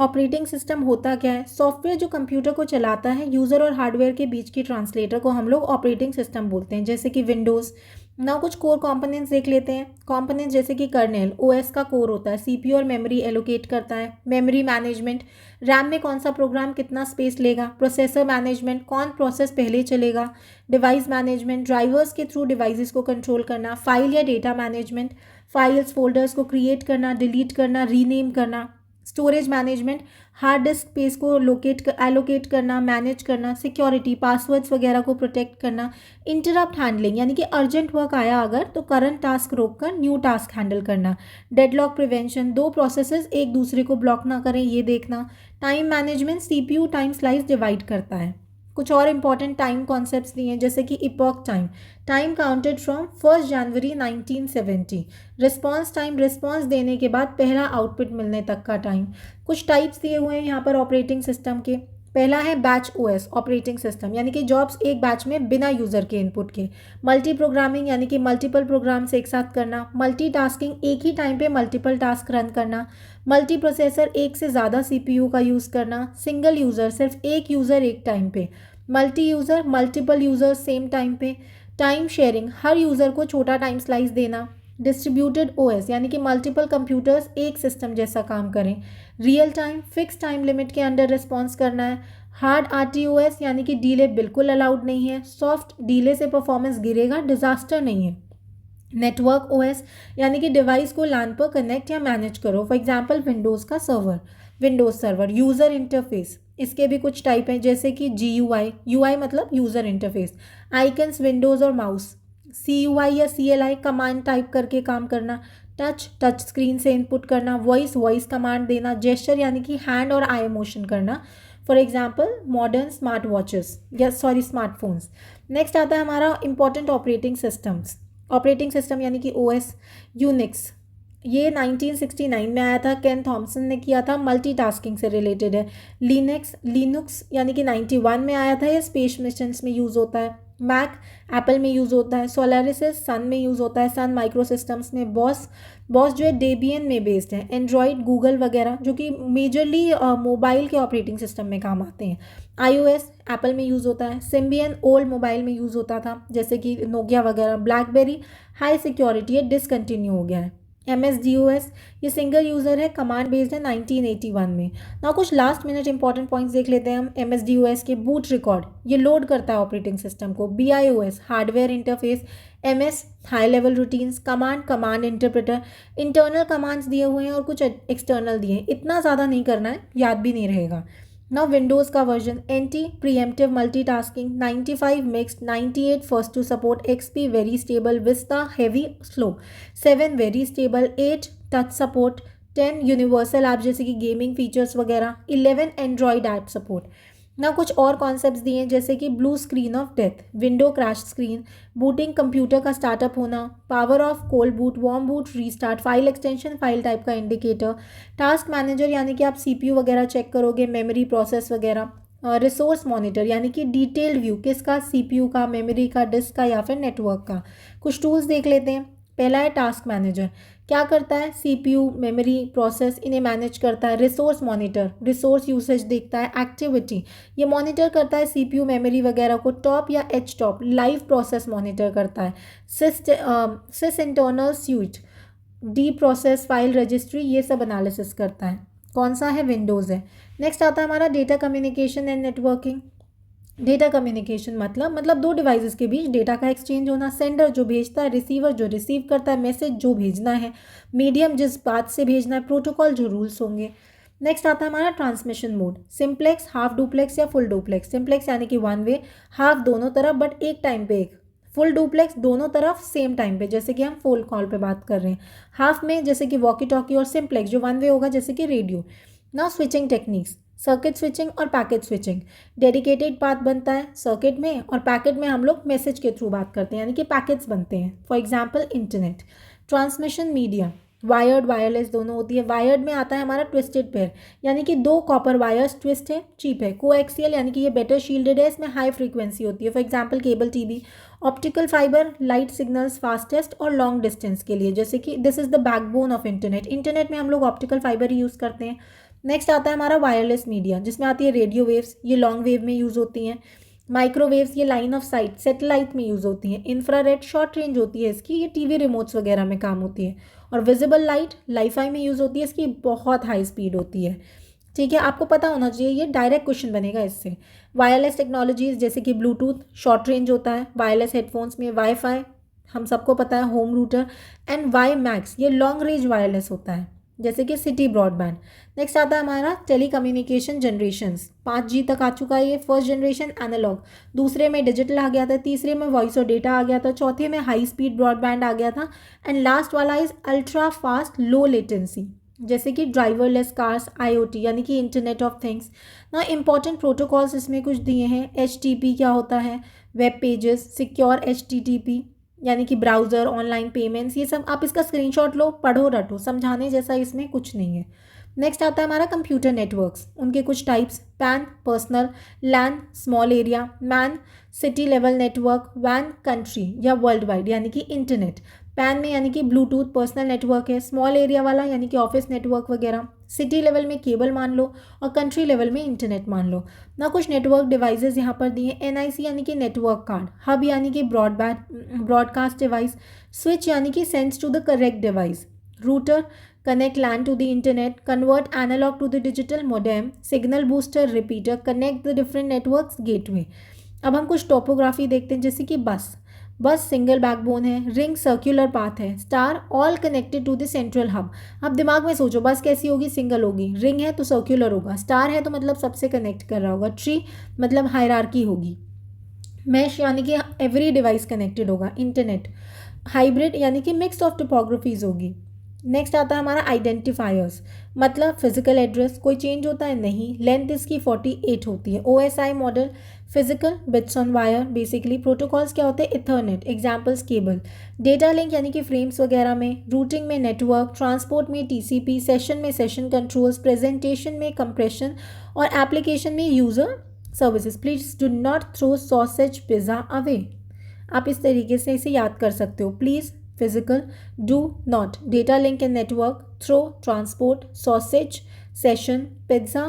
ऑपरेटिंग सिस्टम होता क्या है? सॉफ्टवेयर जो कंप्यूटर को चलाता है, यूज़र और हार्डवेयर के बीच की ट्रांसलेटर को हम लोग ऑपरेटिंग सिस्टम बोलते हैं, जैसे कि विंडोज़। ना कुछ कोर कंपोनेंट्स देख लेते हैं। कंपोनेंट्स जैसे कि कर्नेल ओएस का कोर होता है, सीपीयू और मेमोरी एलोकेट करता है, मेमोरी मैनेजमेंट, रैम में कौन सा प्रोग्राम कितना स्पेस लेगा, प्रोसेसर मैनेजमेंट, कौन प्रोसेस पहले चलेगा, डिवाइस मैनेजमेंट, ड्राइवर्स के थ्रू डिवाइसेस को कंट्रोल करना, फाइल या डेटा मैनेजमेंट, फाइल्स फोल्डर्स को क्रिएट करना, डिलीट करना, रीनेम करना, storage management, hard disk space को एलोकेट करना, मैनेज करना, सिक्योरिटी, पासवर्ड्स वगैरह को प्रोटेक्ट करना, इंटरप्ट हैंडलिंग यानी कि अर्जेंट वर्क आया अगर तो करंट टास्क रोक कर न्यू टास्क हैंडल करना, डेडलॉक प्रिवेंशन, दो प्रोसेसेस एक दूसरे को ब्लॉक ना करें ये देखना, time management, CPU time slice divide करता है। कुछ और इंपॉर्टेंट टाइम कॉन्सेप्ट्स दिए हैं जैसे कि epoch time, time counted from 1 January 1970, response time, response देने के बाद पहला आउटपुट मिलने तक का टाइम। कुछ टाइप्स दिए हुए हैं यहाँ पर ऑपरेटिंग सिस्टम के। पहला है बैच ओएस ऑपरेटिंग सिस्टम, यानी कि जॉब्स एक बैच में बिना यूज़र के इनपुट के। मल्टी प्रोग्रामिंग यानी कि मल्टीपल प्रोग्राम्स एक साथ करना। मल्टी टास्किंग एक ही टाइम पे मल्टीपल टास्क रन करना। मल्टी प्रोसेसर एक से ज़्यादा सीपीयू का यूज़ करना। सिंगल यूज़र सिर्फ एक यूज़र एक टाइम पे। Multi user multiple user same time पे। टाइम शेयरिंग हर यूज़र को छोटा टाइम स्लाइस देना। डिस्ट्रीब्यूटेड ओएस यानी कि मल्टीपल कंप्यूटर्स एक सिस्टम जैसा काम करें। Real time fix time limit के अंडर रिस्पॉन्स करना है। हार्ड आरटीओएस यानी कि डीले बिल्कुल अलाउड नहीं है। सॉफ्ट डीले से परफॉर्मेंस गिरेगा, डिजास्टर नहीं है। नेटवर्क ओएस यानी कि डिवाइस को लैन पर कनेक्ट या मैनेज करो, फॉर एग्जांपल विंडोज़ का server, Windows server. User interface इसके भी कुछ टाइप हैं जैसे कि GUI, यूआई मतलब यूज़र इंटरफेस। आइकन्स विंडोज़ और माउस। CUI या CLI कमांड टाइप करके काम करना। टच स्क्रीन से इनपुट करना। वॉइस कमांड देना। जेस्चर यानी कि हैंड और आई मोशन करना, for example modern smart watches या स्मार्टफोन्स। नेक्स्ट आता है हमारा important operating systems. Operating system यानी कि OS। यूनिक्स ये 1969 में आया था, केन थॉमसन ने किया था, मल्टीटास्किंग से रिलेटेड है। लिनक्स यानी कि 91 में आया था, ये स्पेस मिशंस में यूज़ होता है। मैक एप्पल में यूज़ होता है। सोलारिस सन में यूज़ होता है, सन माइक्रो सिस्टम्स में। बॉस जो है डेबियन में बेस्ड है। एंड्रॉयड गूगल वगैरह जो कि मेजरली मोबाइल के ऑपरेटिंग सिस्टम में काम आते हैं। iOS एप्पल में यूज़ होता है। सिम्बियन ओल्ड मोबाइल में यूज़ होता था जैसे कि नोकिया वगैरह। ब्लैकबेरी हाई सिक्योरिटी है, डिसकंटिन्यू हो गया है। MS-DOS ये सिंगल यूज़र है, कमांड बेस्ड है 1981 में ना। कुछ लास्ट मिनट इंपॉर्टेंट पॉइंट्स देख लेते हैं हम। MS-DOS के बूट रिकॉर्ड ये लोड करता है ऑपरेटिंग सिस्टम को। BIOS hardware interface. MS high level routines. Command interpreter, internal commands दिए हुए हैं और कुछ एक्सटर्नल दिए हैं, इतना ज़्यादा नहीं करना है, याद भी नहीं रहेगा। नाउ विंडोज़ का version NT preemptive multitasking, 95 mixed, 98 first to support, XP very stable, Vista heavy slow, 7 very stable, 8 touch support, 10 universal app जैसे कि गेमिंग फीचर्स वगैरह, 11 एंड्रॉयड ऐप सपोर्ट। ना कुछ और कॉन्सेप्ट्स दिए हैं जैसे कि blue screen of death, window crash screen, booting computer का स्टार्टअप होना, power of, cold boot, warm boot, restart, file extension, file type का इंडिकेटर, टास्क मैनेजर यानी कि आप CPU वगैरह चेक करोगे, मेमोरी प्रोसेस वगैरह, रिसोर्स मॉनिटर यानी कि डिटेल्ड व्यू किसका, CPU का, मेमोरी का, डिस्क का या फिर नेटवर्क का। कुछ टूल्स देख लेते हैं। पहला है टास्क मैनेजर, क्या करता है, CPU मेमोरी प्रोसेस इन्हें मैनेज करता है। रिसोर्स मॉनिटर रिसोर्स यूसेज देखता है। एक्टिविटी ये मॉनिटर करता है CPU मेमोरी वगैरह को। टॉप या H top live process monitor करता है। Sys internal switch D process file registry ये सब एनालिसिस करता है। कौन सा है, विंडोज़ है। नेक्स्ट आता है हमारा data communication and networking. Data communication मतलब दो डिवाइसेस के बीच डेटा का एक्सचेंज होना। सेंडर जो भेजता है, रिसीवर जो रिसीव करता है, मैसेज जो भेजना है, मीडियम जिस बात से भेजना है, प्रोटोकॉल जो रूल्स होंगे। नेक्स्ट आता है हमारा transmission mode. Simplex, half duplex या फुल डुप्लेक्स। सिंप्लेक्स यानी कि 1 वे, हाफ दोनों तरफ बट एक टाइम पे एक। फुल डुप्लेक्स दोनों तरफ सेम टाइम पे, जैसे कि हम फोन कॉल पे बात कर रहे हैं। हाफ में जैसे कि वॉकी टॉकी, और सिंप्लेक्स जो 1 वे होगा जैसे कि radio. Now switching techniques. Circuit switching और पैकेट स्विचिंग। डेडिकेटेड पाथ बनता है सर्किट में, और पैकेट में हम लोग मैसेज के थ्रू बात करते हैं, यानी कि पैकेट्स बनते हैं। For example internet. Transmission media, wired wireless दोनों होती है। वायर्ड में आता है हमारा ट्विस्टेड पेयर, यानी कि दो कॉपर वायर्स ट्विस्ट है, चीप है। कोएक्सियल यानी कि ये बेटर शील्डेड है, इसमें हाई फ्रीक्वेंसी होती है। For example cable TV. Optical fibre, light signals fastest और लॉन्ग डिस्टेंस के लिए, जैसे कि this is the backbone of internet. Internet में हम लोग ऑप्टिकल फाइबर ही यूज़ करते हैं। नेक्स्ट आता है हमारा वायरलेस मीडिया, जिसमें आती है रेडियो वेव्स, ये लॉन्ग वेव में यूज़ होती हैं। माइक्रोवेव्स, ये लाइन ऑफ साइट सैटेलाइट में यूज़ होती हैं। इंफ्रारेड शॉर्ट रेंज होती है इसकी, ये टीवी रिमोट्स वगैरह में काम होती है। और विजिबल लाइट लाईफाई में यूज़ होती है, इसकी बहुत हाई स्पीड होती है। ठीक है, आपको पता होना चाहिए, ये डायरेक्ट क्वेश्चन बनेगा इससे। वायरलेस टेक्नोलॉजीज जैसे कि ब्लूटूथ शॉर्ट रेंज होता है। वायरलेस हेडफोन्स में वाईफाई, हम सबको पता है, home router. And WiMAX, ये लॉन्ग रेंज वायरलेस होता है, जैसे कि सिटी ब्रॉडबैंड। नेक्स्ट आता है हमारा टेलीकम्युनिकेशन जनरेशंस। 5G तक आ चुका है ये। फर्स्ट जनरेशन एनालॉग, दूसरे में डिजिटल आ गया था, तीसरे में वॉइस और डेटा आ गया था, चौथे में हाई स्पीड ब्रॉडबैंड आ गया था, एंड लास्ट वाला is ultra fast low latency, जैसे कि ड्राइवरलेस कार्स, IoT यानी कि इंटरनेट ऑफ थिंग्स ना। इंपॉर्टेंट प्रोटोकॉल्स इसमें कुछ दिए हैं। HTTP क्या होता है, वेब पेजेस, सिक्योर HTTP यानी कि ब्राउज़र, ऑनलाइन पेमेंट्स, ये सब आप इसका स्क्रीनशॉट लो, पढ़ो रटो, समझाने जैसा इसमें कुछ नहीं है। नेक्स्ट आता है हमारा कंप्यूटर नेटवर्क्स, उनके कुछ types. PAN personal, LAN small area, MAN city level network, वैन कंट्री या वर्ल्ड वाइड यानी कि इंटरनेट। पैन में यानी कि ब्लूटूथ पर्सनल नेटवर्क है, स्मॉल एरिया वाला यानी कि ऑफिस नेटवर्क वगैरह, सिटी लेवल में केबल मान लो, और कंट्री लेवल में इंटरनेट मान लो ना। कुछ नेटवर्क डिवाइसेस यहाँ पर दिए। NIC यानी कि नेटवर्क कार्ड, हब यानी कि ब्रॉडकास्ट डिवाइस, स्विच यानी कि sends to the correct device, router connect LAN to the internet, convert analog to the digital modem, signal booster, repeater, connect the different networks, gateway. अब हम कुछ topography देखते हैं, जैसे कि बस सिंगल बैकबोन है, रिंग सर्कुलर पाथ है, star all connected to the central hub. अब दिमाग में सोचो, बस कैसी होगी, सिंगल होगी, रिंग है तो सर्कुलर होगा, स्टार है तो मतलब सबसे कनेक्ट कर रहा होगा, ट्री मतलब हायरार्की होगी, मैश यानी कि एवरी डिवाइस कनेक्टेड होगा, इंटरनेट। हाइब्रिड यानी कि मिक्स ऑफ टोपोग्राफीज होगी। नेक्स्ट आता है हमारा आइडेंटिफायर्स, मतलब फिजिकल एड्रेस, कोई चेंज होता है नहीं, लेंथ इसकी 48 होती है। OSI model, physical bits on wire basically. Protocols क्या होते हैं, Ethernet, examples cable. Data link यानी कि फ्रेम्स वगैरह में, रूटिंग में नेटवर्क, ट्रांसपोर्ट में TCP, सेशन में सेशन कंट्रोल्स, प्रेजेंटेशन में कंप्रेशन, और एप्लीकेशन में user services. Please do not throw sausage pizza away. आप इस तरीके से इसे याद कर सकते हो। Please physical, do not, data link and network, throw transport, sausage session, pizza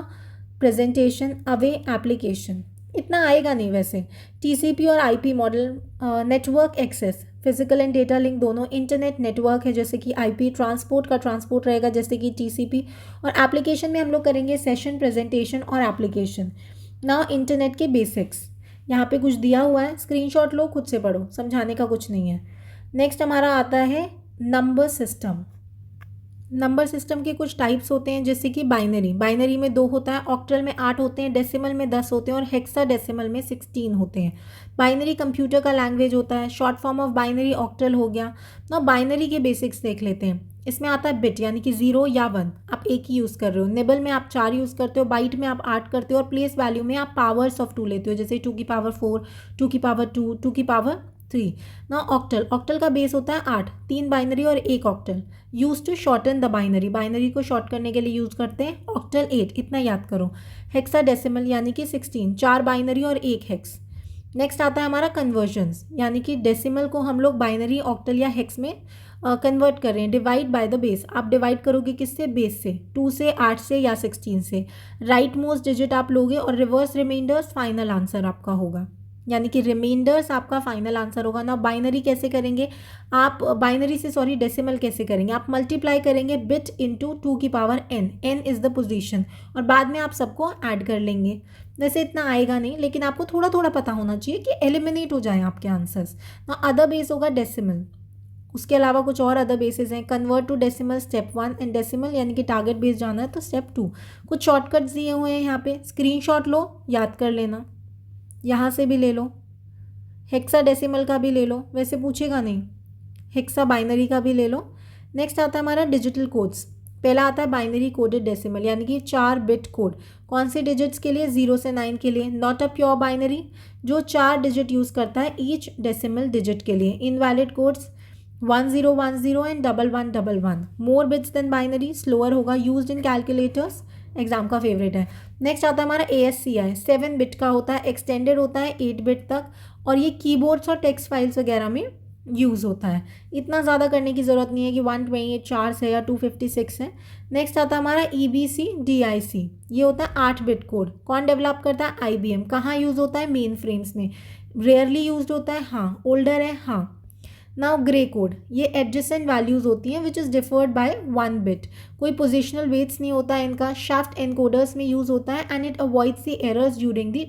presentation, away application. इतना आएगा नहीं वैसे। TCP और IP model, network access, physical and data link दोनों, इंटरनेट नेटवर्क है जैसे कि IP, ट्रांसपोर्ट का ट्रांसपोर्ट रहेगा जैसे कि TCP, और एप्लीकेशन में हम लोग करेंगे सेशन, प्रेजेंटेशन और एप्लीकेशन। नाउ इंटरनेट के बेसिक्स यहाँ पे कुछ दिया हुआ है, स्क्रीनशॉट लो, खुद से पढ़ो, समझाने का कुछ नहीं है। नेक्स्ट हमारा आता है नंबर सिस्टम। नंबर सिस्टम के कुछ टाइप्स होते हैं, जैसे कि बाइनरी में 2 होता है, ऑक्टल में 8 होते हैं, डेसिमल में 10 होते हैं, और हेक्साडेसिमल में 16 होते हैं। बाइनरी कंप्यूटर का लैंग्वेज होता है, short form of binary octal हो गया ना। बाइनरी के बेसिक्स देख लेते हैं। इसमें आता है बिट यानी कि 0 या 1, आप एक ही यूज़ कर रहे हो। निबल में आप 4 यूज़ करते हो, बाइट में आप 8 करते हो, और प्लेस वैल्यू में आप पावर्स ऑफ 2 लेते हो, जैसे 2 की पावर 4, 2 की पावर 2, 2 की पावर 3 ना। ऑक्टल का बेस होता है 8, 3 बाइनरी और 1 octal. Use to shorten the binary को शॉर्ट करने के लिए यूज़ करते हैं। ऑक्टल 8, इतना याद करो। हेक्साडेसिमल यानी कि 16, 4 बाइनरी और 1 हेक्स। नेक्स्ट आता है हमारा कन्वर्जन्स, यानी कि डेसिमल को हम लोग बाइनरी, ऑक्टल या हेक्स में कन्वर्ट कर रहे हैं। डिवाइड बाय द बेस, आप डिवाइड करोगे किससे, बेस से, 2 से, 8 से या 16 से। राइट मोस्ट डिजिट आप लोगे, और रिवर्स रिमाइंडर्स फाइनल आंसर आपका होगा, यानी कि रिमाइंडर्स आपका फाइनल आंसर होगा ना। बाइनरी कैसे करेंगे आप, डेसिमल कैसे करेंगे आप, मल्टीप्लाई करेंगे बिट इंटू 2 की power n is the position, और बाद में आप सबको ऐड कर लेंगे। वैसे इतना आएगा नहीं, लेकिन आपको थोड़ा थोड़ा पता होना चाहिए कि एलिमिनेट हो जाए आपके आंसर्स ना। अदर बेस होगा डेसिमल, उसके अलावा कुछ और अदर बेसिस हैं। Convert to decimal step 1, and decimal यानी कि टारगेट बेस जाना है तो स्टेप 2। कुछ शॉर्टकट्स दिए हुए हैं यहाँ पे, स्क्रीनशॉट लो, याद कर लेना, यहाँ से भी ले लो, हेक्साडेसिमल का भी ले लो, वैसे पूछेगा नहीं, हेक्सा बाइनरी का भी ले लो। नेक्स्ट आता है हमारा डिजिटल कोड्स। पहला आता है बाइनरी कोडेड डेसिमल, यानी कि 4 बिट कोड। कौन से डिजिट्स के लिए? 0 से 9 के लिए। नॉट अ प्योर बाइनरी, जो 4 डिजिट यूज़ करता है ईच डेसिमल डिजिट के लिए। Invalid codes 1010 and 1111। More bits than binary, slower होगा। यूज्ड इन कैलकुलेटर्स, एग्जाम का फेवरेट है। नेक्स्ट आता है हमारा ASCII, 7 बिट का होता है, एक्सटेंडेड होता है 8 बिट तक, और ये कीबोर्ड्स और टेक्स्ट फाइल्स वगैरह में यूज़ होता है। इतना ज़्यादा करने की ज़रूरत नहीं है कि 128 4 से या 256 है। नेक्स्ट आता है हमारा EBCDIC, ये होता है 8 बिट कोड। कौन डेवलप करता है? IBM। कहाँ यूज़ होता है? मेन फ्रेम्स में। रेयरली यूज होता है, हाँ। ओल्डर है, हाँ। नाउ ग्रे कोड, ये एडजेसेंट वैल्यूज़ होती हैं विच इज़ डिफर्ड बाय 1 बिट। कोई पोजिशनल वेट्स नहीं होता है इनका। शाफ्ट एनकोडर्स में यूज़ होता है and it avoids the errors during the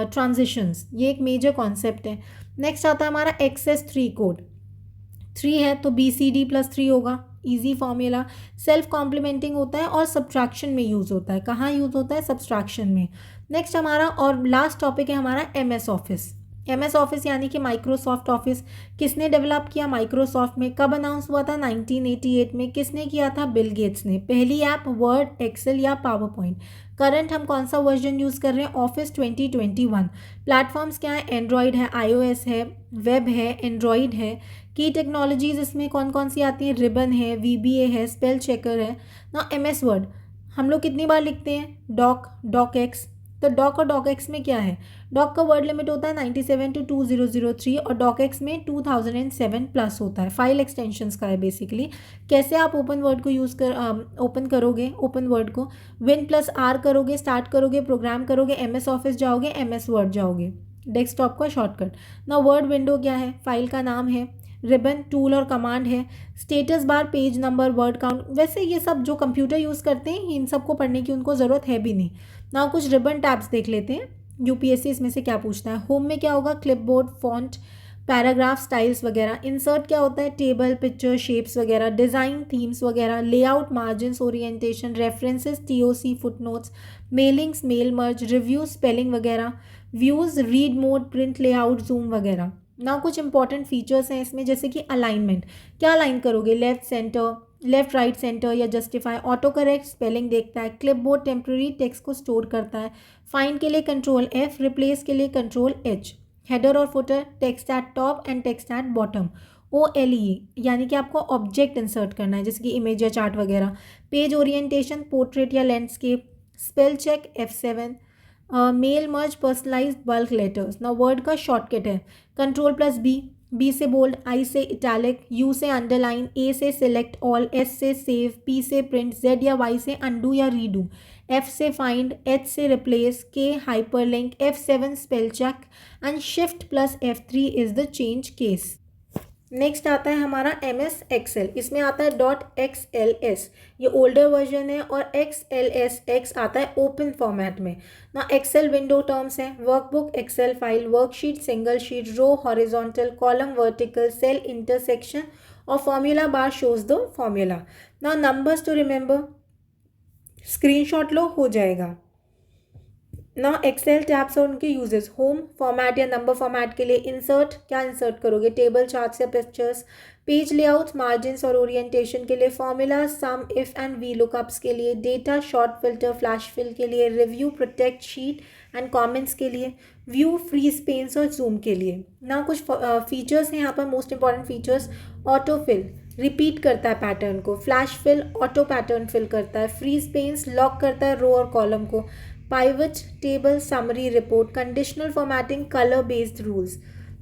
transitions. ये एक मेजर कॉन्सेप्ट है। नेक्स्ट आता है हमारा XS3 कोड। 3 है तो BCD+3 होगा, इजी फॉर्मूला। सेल्फ कॉम्प्लीमेंटिंग होता है और सब्ट्रैक्शन में यूज़ होता है। कहाँ यूज़ होता है? सब्ट्रैक्शन में। नेक्स्ट हमारा और लास्ट टॉपिक है हमारा MS ऑफिस। MS ऑफिस यानी कि माइक्रोसॉफ्ट ऑफिस। किसने डेवलप किया? माइक्रोसॉफ्ट में। कब अनाउंस हुआ था? 1988 में। किसने किया था? बिल गेट्स ने। पहली ऐप वर्ड, एक्सेल या पावर पॉइंट। करंट हम कौन सा वर्जन यूज़ कर रहे हैं? ऑफिस 2021। प्लेटफॉर्म्स क्या है? एंड्रॉयड है, iOS है, वेब है, एंड्रॉयड है। की टेक्नोलॉजीज इसमें कौन कौन सी आती हैं? रिबन है, VBA है, स्पेल चेकर है ना। MS वर्ड हम लोग कितनी बार लिखते हैं? Doc x. तो डॉक और डॉक एक्स में क्या है? डॉक का वर्ड लिमिट होता है 97 to 2003 और डॉक एक्स में 2007 प्लस होता है। फाइल एक्सटेंशंस का है बेसिकली। कैसे आप ओपन वर्ड को ओपन करोगे? ओपन वर्ड को Win+R करोगे, स्टार्ट करोगे, प्रोग्राम करोगे, MS ऑफिस जाओगे, MS वर्ड जाओगे, डेस्कटॉप का शॉर्टकट ना। वर्ड विंडो क्या है? फाइल का नाम है। रिबन टूल और कमांड है। Status bar, page number, word count. वैसे ये सब जो कंप्यूटर यूज़ करते हैं इन सबको पढ़ने की उनको ज़रूरत है भी नहीं ना। कुछ रिबन टैब्स देख लेते हैं। UPSC इसमें से क्या पूछता है? होम में क्या होगा? क्लिपबोर्ड, फॉन्ट, पैराग्राफ, स्टाइल्स वगैरह। इंसर्ट क्या होता है? टेबल, पिक्चर, शेप्स वगैरह। डिज़ाइन, थीम्स वगैरह। Layout, margins, orientation, references, TOC, footnotes, mailings, mail merge, review, spelling वगैरह। Views, read mode, print layout, zoom वगैरह ना। कुछ इंपॉर्टेंट फीचर्स हैं इसमें, जैसे कि अलाइनमेंट। क्या अलाइन करोगे? लेफ्ट राइट सेंटर या जस्टिफाई। ऑटो करेक्ट, स्पेलिंग देखता है। क्लिपबोर्ड टेम्प्रेरी टेक्स्ट को स्टोर करता है। फाइंड के लिए Ctrl+F, रिप्लेस के लिए Ctrl+H। हेडर और footer, text eight top and text at bottom. OLE यानी कि आपको ऑब्जेक्ट इंसर्ट करना है, जैसे कि इमेज या चार्ट वगैरह। पेज ओरिएंटेशन, पोर्ट्रेट या landscape. Spell check F7। Mail merge, personalise, bulk letters ना। वर्ड का शॉर्टकट है Ctrl+B। B से बोल्ड, I से इटैलिक, U से अंडरलाइन, A से सिलेक्ट ऑल, S से सेव, P से प्रिंट, Z या Y से अंडू या रीडू, F से फाइंड, H से replace, K hyperlink, F7 spell check and Shift+F3 is the change case. Next आता है हमारा MS एक्सेल। इसमें आता है .XLS, ये ओल्डर वर्जन है, और XLSX आता है ओपन फॉर्मेट में ना। एक्सेल विंडो टर्म्स हैं। Workbook, Excel file, worksheet, single sheet, row, horizontal, column, vertical, cell, intersection और formula bar shows the formula ना। नंबर्स टू रिमेंबर, स्क्रीनशॉट लो, हो जाएगा ना। एक्सेल टैब्स और उनके यूजेस। होम फॉर्मेट या नंबर फॉर्मेट के लिए इंसर्ट, क्या इंसर्ट करोगे? टेबल, चार्ट्स या पिक्चर्स। पेज लेआउट, मार्जिन्स और ओरिएंटेशन के लिए। Formula, sum, if and V lookups के लिए। Data, sort filter, flash fill के लिए। Review, protect, sheet and comments के लिए। व्यू, फ्रीज, पेन्स और जूम के लिए ना। कुछ फीचर्स हैं यहाँ पर, most important features. Auto fill, repeat करता है पैटर्न को। Flash fill, auto pattern fill करता है। फ्रीज पेन्स, लॉक करता है रो और कॉलम को। Pivot table, summary, report. Conditional formatting, colour based rules.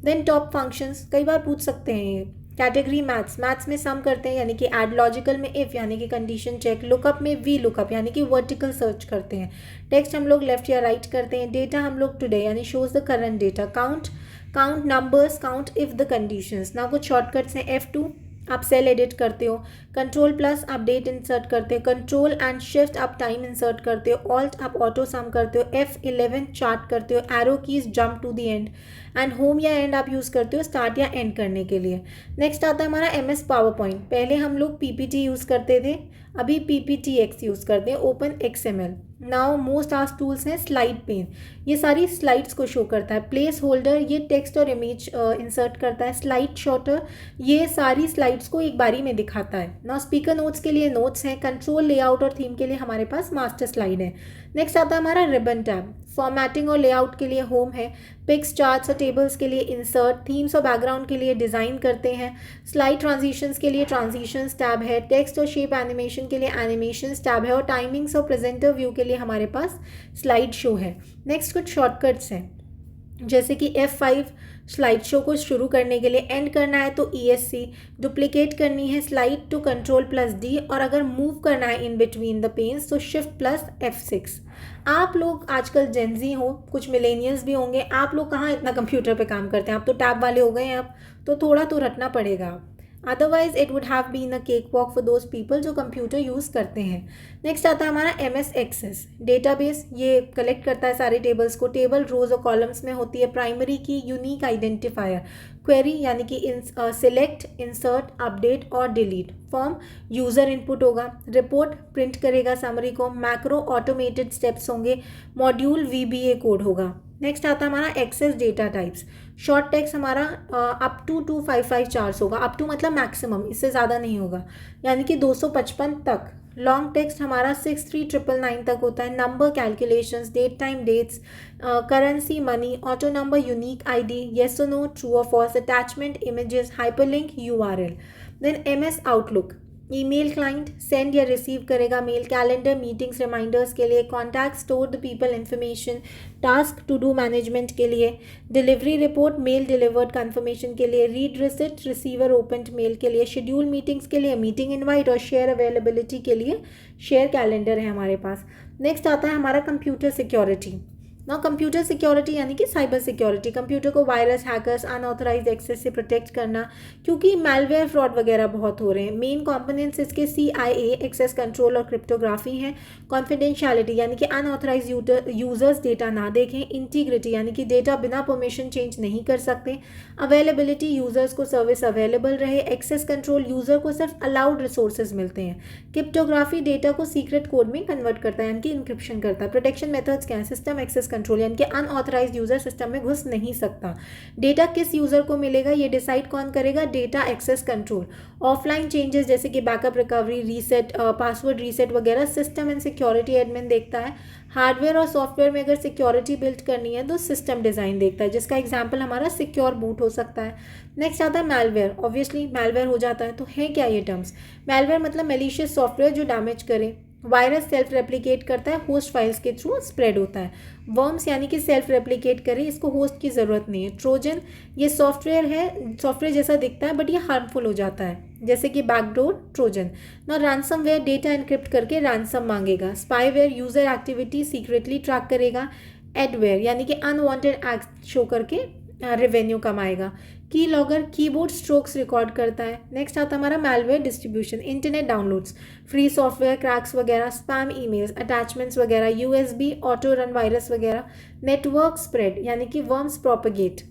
Then top functions, कई बार पूछ सकते हैं ये। कैटेगरी मैथ्स में सम करते हैं यानी कि ऐड। लॉजिकल में इफ़ यानी कि कंडीशन चेक। लुकअप में वी लुकअप यानी कि वर्टिकल सर्च करते हैं। टेक्स्ट हम लोग लेफ्ट या राइट करते हैं। डेटा हम लोग टुडे यानी shows the current data. Count numbers, count if the conditions ना। कुछ शॉर्टकट्स हैं। F2 आप सेल एडिट करते हो। Ctrl+ आप डेट इंसर्ट करते हो। Ctrl+Shift आप टाइम इंसर्ट करते हो। Alt आप ऑटो सम करते हो। F11 चार्ट करते हो। Arrow keys jump to the end end home या एंड आप यूज़ करते हो स्टार्ट या एंड करने के लिए। नेक्स्ट आता है हमारा MS पावर पॉइंट। पहले हम लोग PPT यूज़ करते थे, अभी PPTX यूज़ करते हैं, open XML now most asked tools हैं स्लाइड पेन, ये सारी स्लाइड्स को शो करता है। प्लेस होल्डर, ये टेक्स्ट और इमेज इंसर्ट करता है। स्लाइड शॉर्टर, ये सारी स्लाइड्स को एक बारी में दिखाता है। नाउ स्पीकर नोट्स के लिए नोट्स हैं। कंट्रोल, लेआउट और थीम के लिए हमारे पास मास्टर स्लाइड है। नेक्स्ट आता है हमारा रिबन टैब। फॉर्मेटिंग और लेआउट के लिए होम है। पिक्स, चार्ट्स और टेबल्स के लिए इंसर्ट, थीम्स और बैकग्राउंड के लिए डिज़ाइन करते हैं। स्लाइड ट्रांजिशंस के लिए ट्रांजिशंस टैब है। टेक्स्ट और शेप एनिमेशन के लिए एनिमेशंस टैब है। और टाइमिंग्स और प्रेजेंटर व्यू के लिए हमारे पास स्लाइड शो है। नेक्स्ट कुछ शॉर्टकट्स हैं, जैसे कि F5 स्लाइड शो को शुरू करने के लिए, एंड करना है तो ESC, डुप्लीकेट करनी है स्लाइड तो Ctrl+D, और अगर मूव करना है इन बिटवीन द पेन्स तो Shift+F6। आप लोग आजकल जेनजी हो, कुछ मिलेनियल्स भी होंगे, आप लोग कहाँ इतना कंप्यूटर पे काम करते हैं, आप तो टैब वाले हो गए हैं, आप तो थोड़ा तो रटना पड़ेगा। Otherwise it would have been a cake walk for those people जो कंप्यूटर यूज़ करते हैं। नेक्स्ट आता है हमारा MS एक्सेस डेटाबेस, ये कलेक्ट करता है सारे टेबल्स को। टेबल रोज और कॉलम्स में होती है। प्राइमरी की यूनिक आइडेंटिफायर। क्वेरी यानी कि सिलेक्ट, इंसर्ट, अपडेट और डिलीट। फॉर्म यूज़र इनपुट होगा। रिपोर्ट प्रिंट करेगा समरी को। मैक्रो ऑटोमेटेड स्टेप्स होंगे। मॉड्यूल VBA कोड होगा। नेक्स्ट आता है हमारा Access data types. Short text हमारा अप टू 2554 होगा। अप टू मतलब मैक्सिमम, इससे ज़्यादा नहीं होगा, यानी कि 255 तक। लॉन्ग टेक्स्ट हमारा 63999 तक होता है। Number, calculations, date time, dates, currency, money, auto number, unique ID, yes और नो, ट्रू और false, attachment, images, hyperlink, URL। Then MS Outlook, email client send या रिसीव करेगा मेल। कैलेंडर, मीटिंग्स, रिमाइंडर्स के लिए। Contact, store the people information. Task, to do management के लिए। Delivery report, mail delivered confirmation के लिए। Read receipt, receiver opened mail के लिए। शेड्यूल मीटिंग्स के लिए, मीटिंग इनवाइट और शेयर अवेलेबिलिटी के लिए शेयर कैलेंडर है हमारे पास। नेक्स्ट आता है हमारा कंप्यूटर सिक्योरिटी। ना कंप्यूटर सिक्योरिटी यानी कि साइबर सिक्योरिटी, कंप्यूटर को वायरस, हैकर्स, अनऑथराइज्ड एक्सेस से प्रोटेक्ट करना, क्योंकि मैलवेयर फ्रॉड वगैरह बहुत हो रहे हैं। मेन कंपोनेंट्स इसके CIA, एक्सेस कंट्रोल और क्रिप्टोग्राफी हैं। कॉन्फिडेंशियलिटी यानी कि अनऑथराइज्ड यूजर्स डेटा ना देखें। इंटीग्रिटी यानी कि डेटा बिना परमिशन चेंज नहीं कर सकते। अवेलेबिलिटी, यूजर्स को सर्विस अवेलेबल रहे। एक्सेस कंट्रोल, यूजर को सिर्फ अलाउड रिसोर्सेज मिलते हैं। क्रिप्टोग्राफी, डेटा को सीक्रेट कोड में कन्वर्ट करता है यानी कि इंक्रिप्शन करता है। प्रोटेक्शन मेथड्स क्या है? सिस्टम एक्सेस कंट्रोल यानी कि अनऑथराइज्ड यूजर सिस्टम में घुस नहीं सकता। डेटा किस यूजर को मिलेगा ये डिसाइड कौन करेगा? Data access control. Offline changes जैसे कि backup, recovery, reset, password reset वगैरह सिस्टम एंड सिक्योरिटी एडमिन देखता है। हार्डवेयर और सॉफ्टवेयर में अगर सिक्योरिटी बिल्ड करनी है तो सिस्टम डिज़ाइन देखता है, जिसका एग्जाम्पल हमारा सिक्योर बूट हो सकता है। नेक्स्ट आता है मैलवेयर। ऑब्वियसली मैलवेयर हो जाता है, तो है क्या ये टर्म्स? मैलवेयर मतलब मैलिशियस सॉफ्टवेयर जो डैमेज करे। वायरस सेल्फ रेप्लिकेट करता है, होस्ट फाइल्स के थ्रू स्प्रेड होता है। वर्म्स यानी कि सेल्फ रेप्लिकेट करे, इसको होस्ट की ज़रूरत नहीं है। ट्रोजन, ये सॉफ्टवेयर है, सॉफ्टवेयर जैसा दिखता है बट ये हार्मफुल हो जाता है, जैसे कि बैकडोर ट्रोजन। ना रैंसमवेयर, डेटा एनक्रिप्ट करके रैंसम मांगेगा। Spyware, user activity secretly track करेगा। एडवेयर यानी कि अनवांटेड एक्ट शो करके रेवेन्यू कमाएगा। की लॉगर, कीबोर्ड स्ट्रोक्स रिकॉर्ड करता है। नेक्स्ट आता हमारा malware distribution. Internet downloads, free software, cracks वगैरह, स्पैम ईमेल्स, अटैचमेंट्स वगैरह, USB, ऑटो रन वायरस वगैरह। नेटवर्क स्प्रेड यानी कि वर्म्स प्रोपेगेट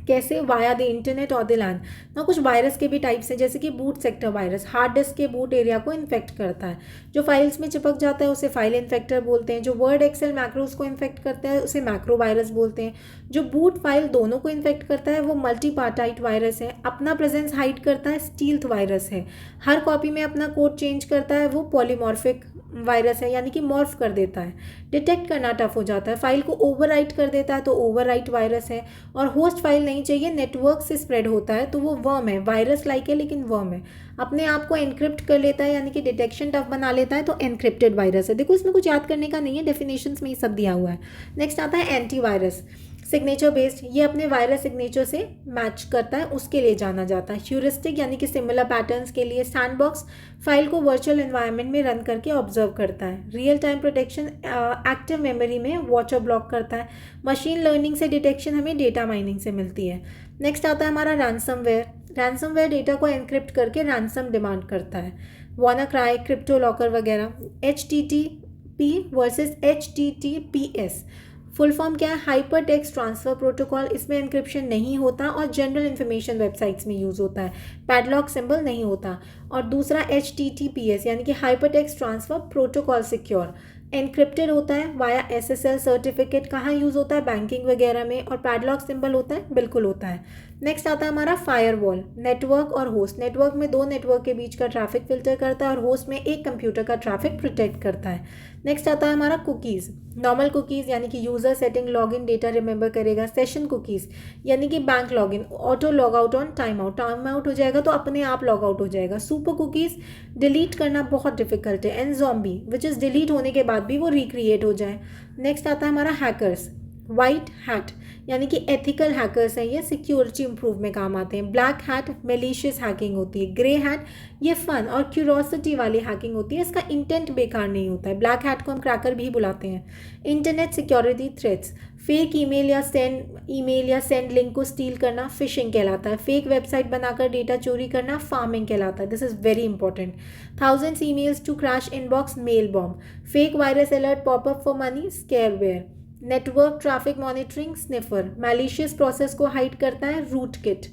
कैसे? वाया द इंटरनेट और द लैंड। ना कुछ वायरस के भी टाइप्स हैं, जैसे कि boot sector virus, hard disk के बूट एरिया को इन्फेक्ट करता है। जो फाइल्स में चिपक जाता है उसे फाइल इन्फेक्टर बोलते हैं। जो वर्ड, एक्सेल, मैक्रोज को इन्फेक्ट करता है उसे मैक्रो वायरस बोलते हैं। जो बूट फाइल दोनों को इन्फेक्ट करता है वो मल्टीपार्टाइट वायरस है। अपना प्रेजेंस हाइड करता है, स्टील्थ वायरस है। हर कॉपी में अपना कोड चेंज करता है, वो पॉलीमॉर्फिक वायरस है यानी कि मॉर्फ कर देता है। डिटेक्ट करना टफ हो जाता है, फाइल को ओवरराइट कर देता है तो ओवरराइट वायरस है। और होस्ट फाइल नहीं चाहिए, नेटवर्क से स्प्रेड होता है तो वो वर्म है, वायरस लाइक है लेकिन वर्म है। अपने आप को एनक्रिप्ट कर लेता है यानी कि डिटेक्शन टफ बना लेता है तो एनक्रिप्टेड वायरस है। देखो इसमें कुछ याद करने का नहीं है, डेफिनेशंस में ही सब दिया हुआ है। नेक्स्ट आता है एंटीवायरस। सिग्नेचर बेस्ड, ये अपने वायरस सिग्नेचर से मैच करता है, उसके लिए जाना जाता है। ह्यूरिस्टिक यानी कि सिमिलर पैटर्न्स के लिए। सैंडबॉक्स, फाइल को वर्चुअल एनवायरनमेंट में रन करके ऑब्जर्व करता है। Real time protection, active memory में वॉच और ब्लॉक करता है। मशीन लर्निंग से डिटेक्शन हमें डेटा माइनिंग से मिलती है। नेक्स्ट आता है हमारा रैंसमवेयर। रैंसमवेयर डेटा को एनक्रिप्ट करके रैंसम डिमांड करता है। वानाक्राई, क्रिप्टो लॉकर वगैरह। HTTP versus HTTPS, full form क्या है? Hyper text transfer protocol. इसमें इंक्रिप्शन नहीं होता और जनरल इन्फॉर्मेशन वेबसाइट्स में यूज़ होता है, पैडलॉक सिंबल नहीं होता। और दूसरा HTTPS यानी कि hyper text transfer protocol secure. Encrypted होता है वाया SSL सर्टिफिकेट। कहाँ यूज़ होता है? बैंकिंग वगैरह में। और पैडलॉक सिंबल होता है? बिल्कुल होता है। नेक्स्ट आता है हमारा फायरवॉल। नेटवर्क और होस्ट, नेटवर्क में दो नेटवर्क के बीच का ट्रैफिक फिल्टर करता है और होस्ट में एक कंप्यूटर का ट्रैफिक प्रोटेक्ट करता है। नेक्स्ट आता है हमारा कुकीज़। नॉर्मल कुकीज़ यानी कि user setting login data remember करेगा। सेशन कुकीज़ यानी कि bank login, auto log out on time out, time out हो जाएगा तो अपने आप लॉग आउट हो जाएगा। सुपर कुकीज़ डिलीट करना बहुत डिफिकल्ट है। And zombie which is delete होने के बाद भी वो रिक्रिएट हो जाए। नेक्स्ट आता है हमारा हैकर्स। वाइट हैट यानी कि एथिकल हैकर्स हैं, ये सिक्योरिटी इंप्रूव में काम आते हैं। ब्लैक हैट मेलिशियस हैकिंग होती है। ग्रे हैट ये फन और क्यूरोसिटी वाली हैकिंग होती है, इसका इंटेंट बेकार नहीं होता है। ब्लैक हैट को हम क्रैकर भी बुलाते हैं। Internet security threats, fake email या सेंड लिंक को स्टील करना फिशिंग कहलाता है। फेक वेबसाइट बनाकर डेटा चोरी करना फार्मिंग कहलाता है। This is very important. Thousands emails to crash inbox mail bomb. Fake virus alert popup for money scareware. Network traffic monitoring sniffer, malicious process को हाइड करता है rootkit.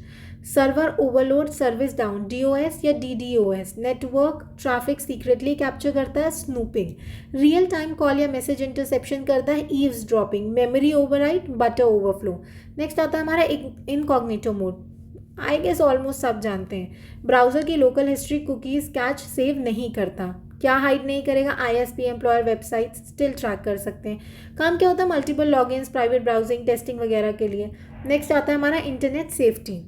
Server overload service down, DOS या DDoS। Network traffic secretly capture करता है snooping. Real time call या message interception करता है eavesdropping. Memory overwrite, buffer overflow. Next आता है हमारा incognito mode. I guess almost सब जानते हैं। ब्राउज़र की local history cookies catch save नहीं करता। क्या हाइड नहीं करेगा? ISP employer website still track कर सकते हैं। काम क्या होता है? Multiple logins, private browsing, testing वगैरह के लिए। नेक्स्ट आता है हमारा इंटरनेट सेफ्टी।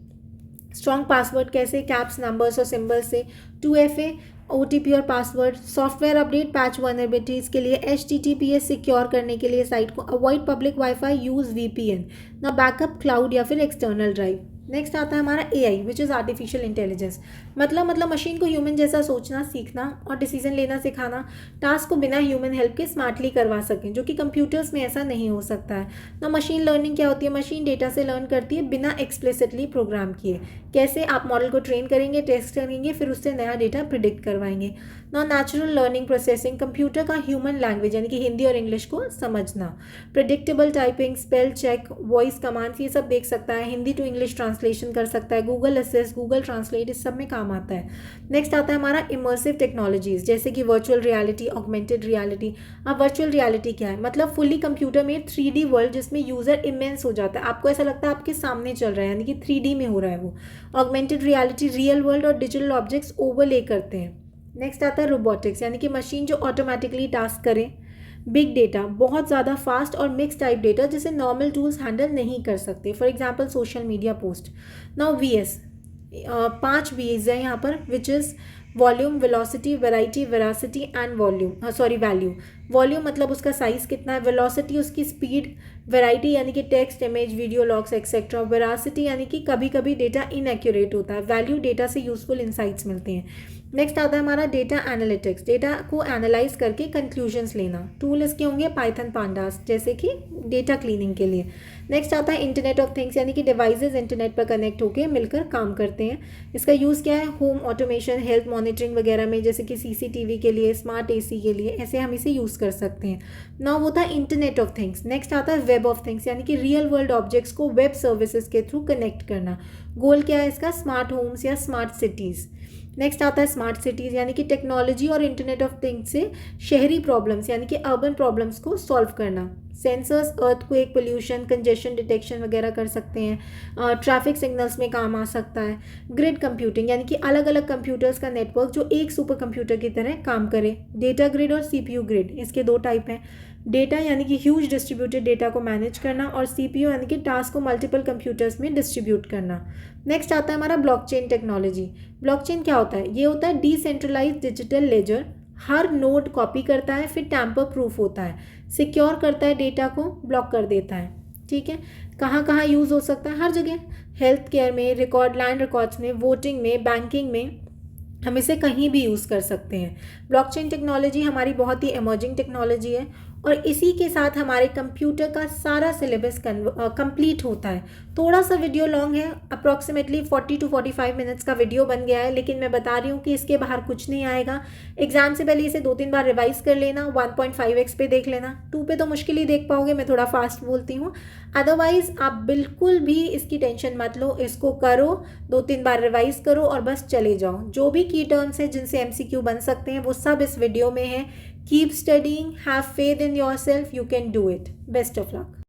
स्ट्रॉन्ग पासवर्ड कैसे? कैप्स, नंबर्स और सिंबल्स से। 2FA OTP और password. Software update, patch vulnerabilities के लिए। HTTPS सिक्योर करने के लिए साइट को। Avoid public wifi, use VPN ना। बैकअप क्लाउड या फिर एक्सटर्नल ड्राइव। नेक्स्ट आता है हमारा AI which is artificial intelligence. मतलब मशीन को ह्यूमन जैसा सोचना सीखना और डिसीजन लेना सिखाना, टास्क को बिना ह्यूमन हेल्प के स्मार्टली करवा सकें, जो कि कंप्यूटर्स में ऐसा नहीं हो सकता है ना। मशीन लर्निंग क्या होती है? मशीन डेटा से लर्न करती है बिना एक्सप्लिसिटली प्रोग्राम किए। कैसे? आप मॉडल को ट्रेन करेंगे, टेस्ट करेंगे, फिर उससे नया डेटा प्रिडिक्ट करवाएंगे ना। नेचुरल लर्निंग प्रोसेसिंग, कंप्यूटर का ह्यूमन लैंग्वेज यानी कि हिंदी और इंग्लिश को समझना। Predictable typing, spell check, voice commands ये सब देख सकता है। हिंदी टू इंग्लिश ट्रांसलेशन कर सकता है। गूगल असिस्ट, गूगल ट्रांसलेट इस सब में काम आता है। नेक्स्ट आता है हमारा इमर्सिव टेक्नोलॉजीज, जैसे कि वर्चुअल रियलिटी, ऑगमेंटेड रियलिटी। अब वर्चुअल रियलिटी क्या है? मतलब फुली कंप्यूटर में 3D वर्ल्ड जिसमें यूज़र इमेंस हो जाता है, आपको ऐसा लगता है आपके सामने चल रहा है, यानी कि 3D में हो रहा है वो। ऑगमेंटेड रियलिटी रियल वर्ल्ड और डिजिटल ऑब्जेक्ट्स ओवरले करते हैं। नेक्स्ट आता है रोबोटिक्स, यानी कि मशीन जो ऑटोमेटिकली टास्क करें। बिग डेटा, बहुत ज़्यादा फास्ट और मिक्स टाइप डेटा जिसे नॉर्मल टूल्स हैंडल नहीं कर सकते। For example social media post. Now VS, 5 V's हैं यहाँ पर, which is volume, velocity, variety, veracity and value. Volume मतलब उसका साइज़ कितना है, वेलोसिटी उसकी स्पीड, वेराइटी यानी कि text, image, video, logs etcetera, veracity यानी कि कभी कभी डेटा इनएक्यूरेट होता है, वैल्यू डेटा से यूजफुल इंसाइट्स मिलते हैं। नेक्स्ट आता है हमारा डेटा एनालिटिक्स, डेटा को एनालाइज करके कंक्लूजन्स लेना। टूल इसके होंगे पाइथन, पांडास, जैसे कि डेटा क्लीनिंग के लिए। नेक्स्ट आता है इंटरनेट ऑफ थिंग्स, यानी कि डिवाइसेज इंटरनेट पर कनेक्ट होकर मिलकर काम करते हैं। इसका यूज़ क्या है? होम ऑटोमेशन, हेल्थ मॉनिटरिंग वगैरह में, जैसे कि CCTV के लिए, स्मार्ट AC के लिए, ऐसे हम इसे यूज़ कर सकते हैं। नाउ वो था इंटरनेट ऑफ थिंग्स। नेक्स्ट आता है वेब ऑफ थिंग्स, यानी कि रियल वर्ल्ड ऑब्जेक्ट्स को वेब सर्विसेज के थ्रू कनेक्ट करना। गोल क्या है इसका? स्मार्ट होम्स या स्मार्ट सिटीज़। नेक्स्ट आता है स्मार्ट सिटीज़, यानी कि टेक्नोलॉजी और इंटरनेट ऑफ थिंग्स से शहरी प्रॉब्लम्स यानी कि अर्बन प्रॉब्लम्स को सॉल्व करना। Sensors earthquake, pollution, congestion detection वगैरह कर सकते हैं। ट्रैफिक सिग्नल्स में काम आ सकता है। ग्रिड कंप्यूटिंग, यानी कि अलग अलग कंप्यूटर्स का नेटवर्क जो एक सुपर कंप्यूटर की तरह काम करे। डेटा ग्रिड और CPU ग्रिड, इसके 2 टाइप हैं। डेटा यानी कि ह्यूज डिस्ट्रीब्यूटेड डेटा को मैनेज करना, और CPU यानी कि टास्क को मल्टीपल कंप्यूटर्स में डिस्ट्रीब्यूट करना। नेक्स्ट आता है हमारा ब्लॉकचेन टेक्नोलॉजी। ब्लॉकचेन क्या होता है? ये होता है डिसेंट्रलाइज्ड डिजिटल लेजर, हर नोड कॉपी करता है, फिर टैम्पर प्रूफ होता है, सिक्योर करता है, डेटा को ब्लॉक कर देता है। ठीक है, कहाँ कहाँ यूज़ हो सकता है? हर जगह, हेल्थ केयर में, लैंड रिकॉर्ड्स में, वोटिंग में, बैंकिंग में, हम इसे कहीं भी यूज़ कर सकते हैं। ब्लॉकचेन टेक्नोलॉजी हमारी बहुत ही इमर्जिंग टेक्नोलॉजी है, और इसी के साथ हमारे कंप्यूटर का सारा सिलेबस कंप्लीट होता है। थोड़ा सा वीडियो लॉन्ग है, अप्रॉक्सीमेटली 40 to 45 मिनट्स का वीडियो बन गया है, लेकिन मैं बता रही हूँ कि इसके बाहर कुछ नहीं आएगा। एग्जाम से पहले इसे 2-3 बार रिवाइज कर लेना, 1.5x पे देख लेना, 2 पे तो मुश्किल ही देख पाओगे, मैं थोड़ा फास्ट बोलती हूँ। अदरवाइज आप बिल्कुल भी इसकी टेंशन मत लो, इसको करो, 2-3 बार रिवाइज करो और बस चले जाओ। जो भी की टर्म्स हैं जिनसे MCQ बन सकते हैं वो सब इस वीडियो में है। Keep studying, have faith in yourself, you can do it. Best of luck.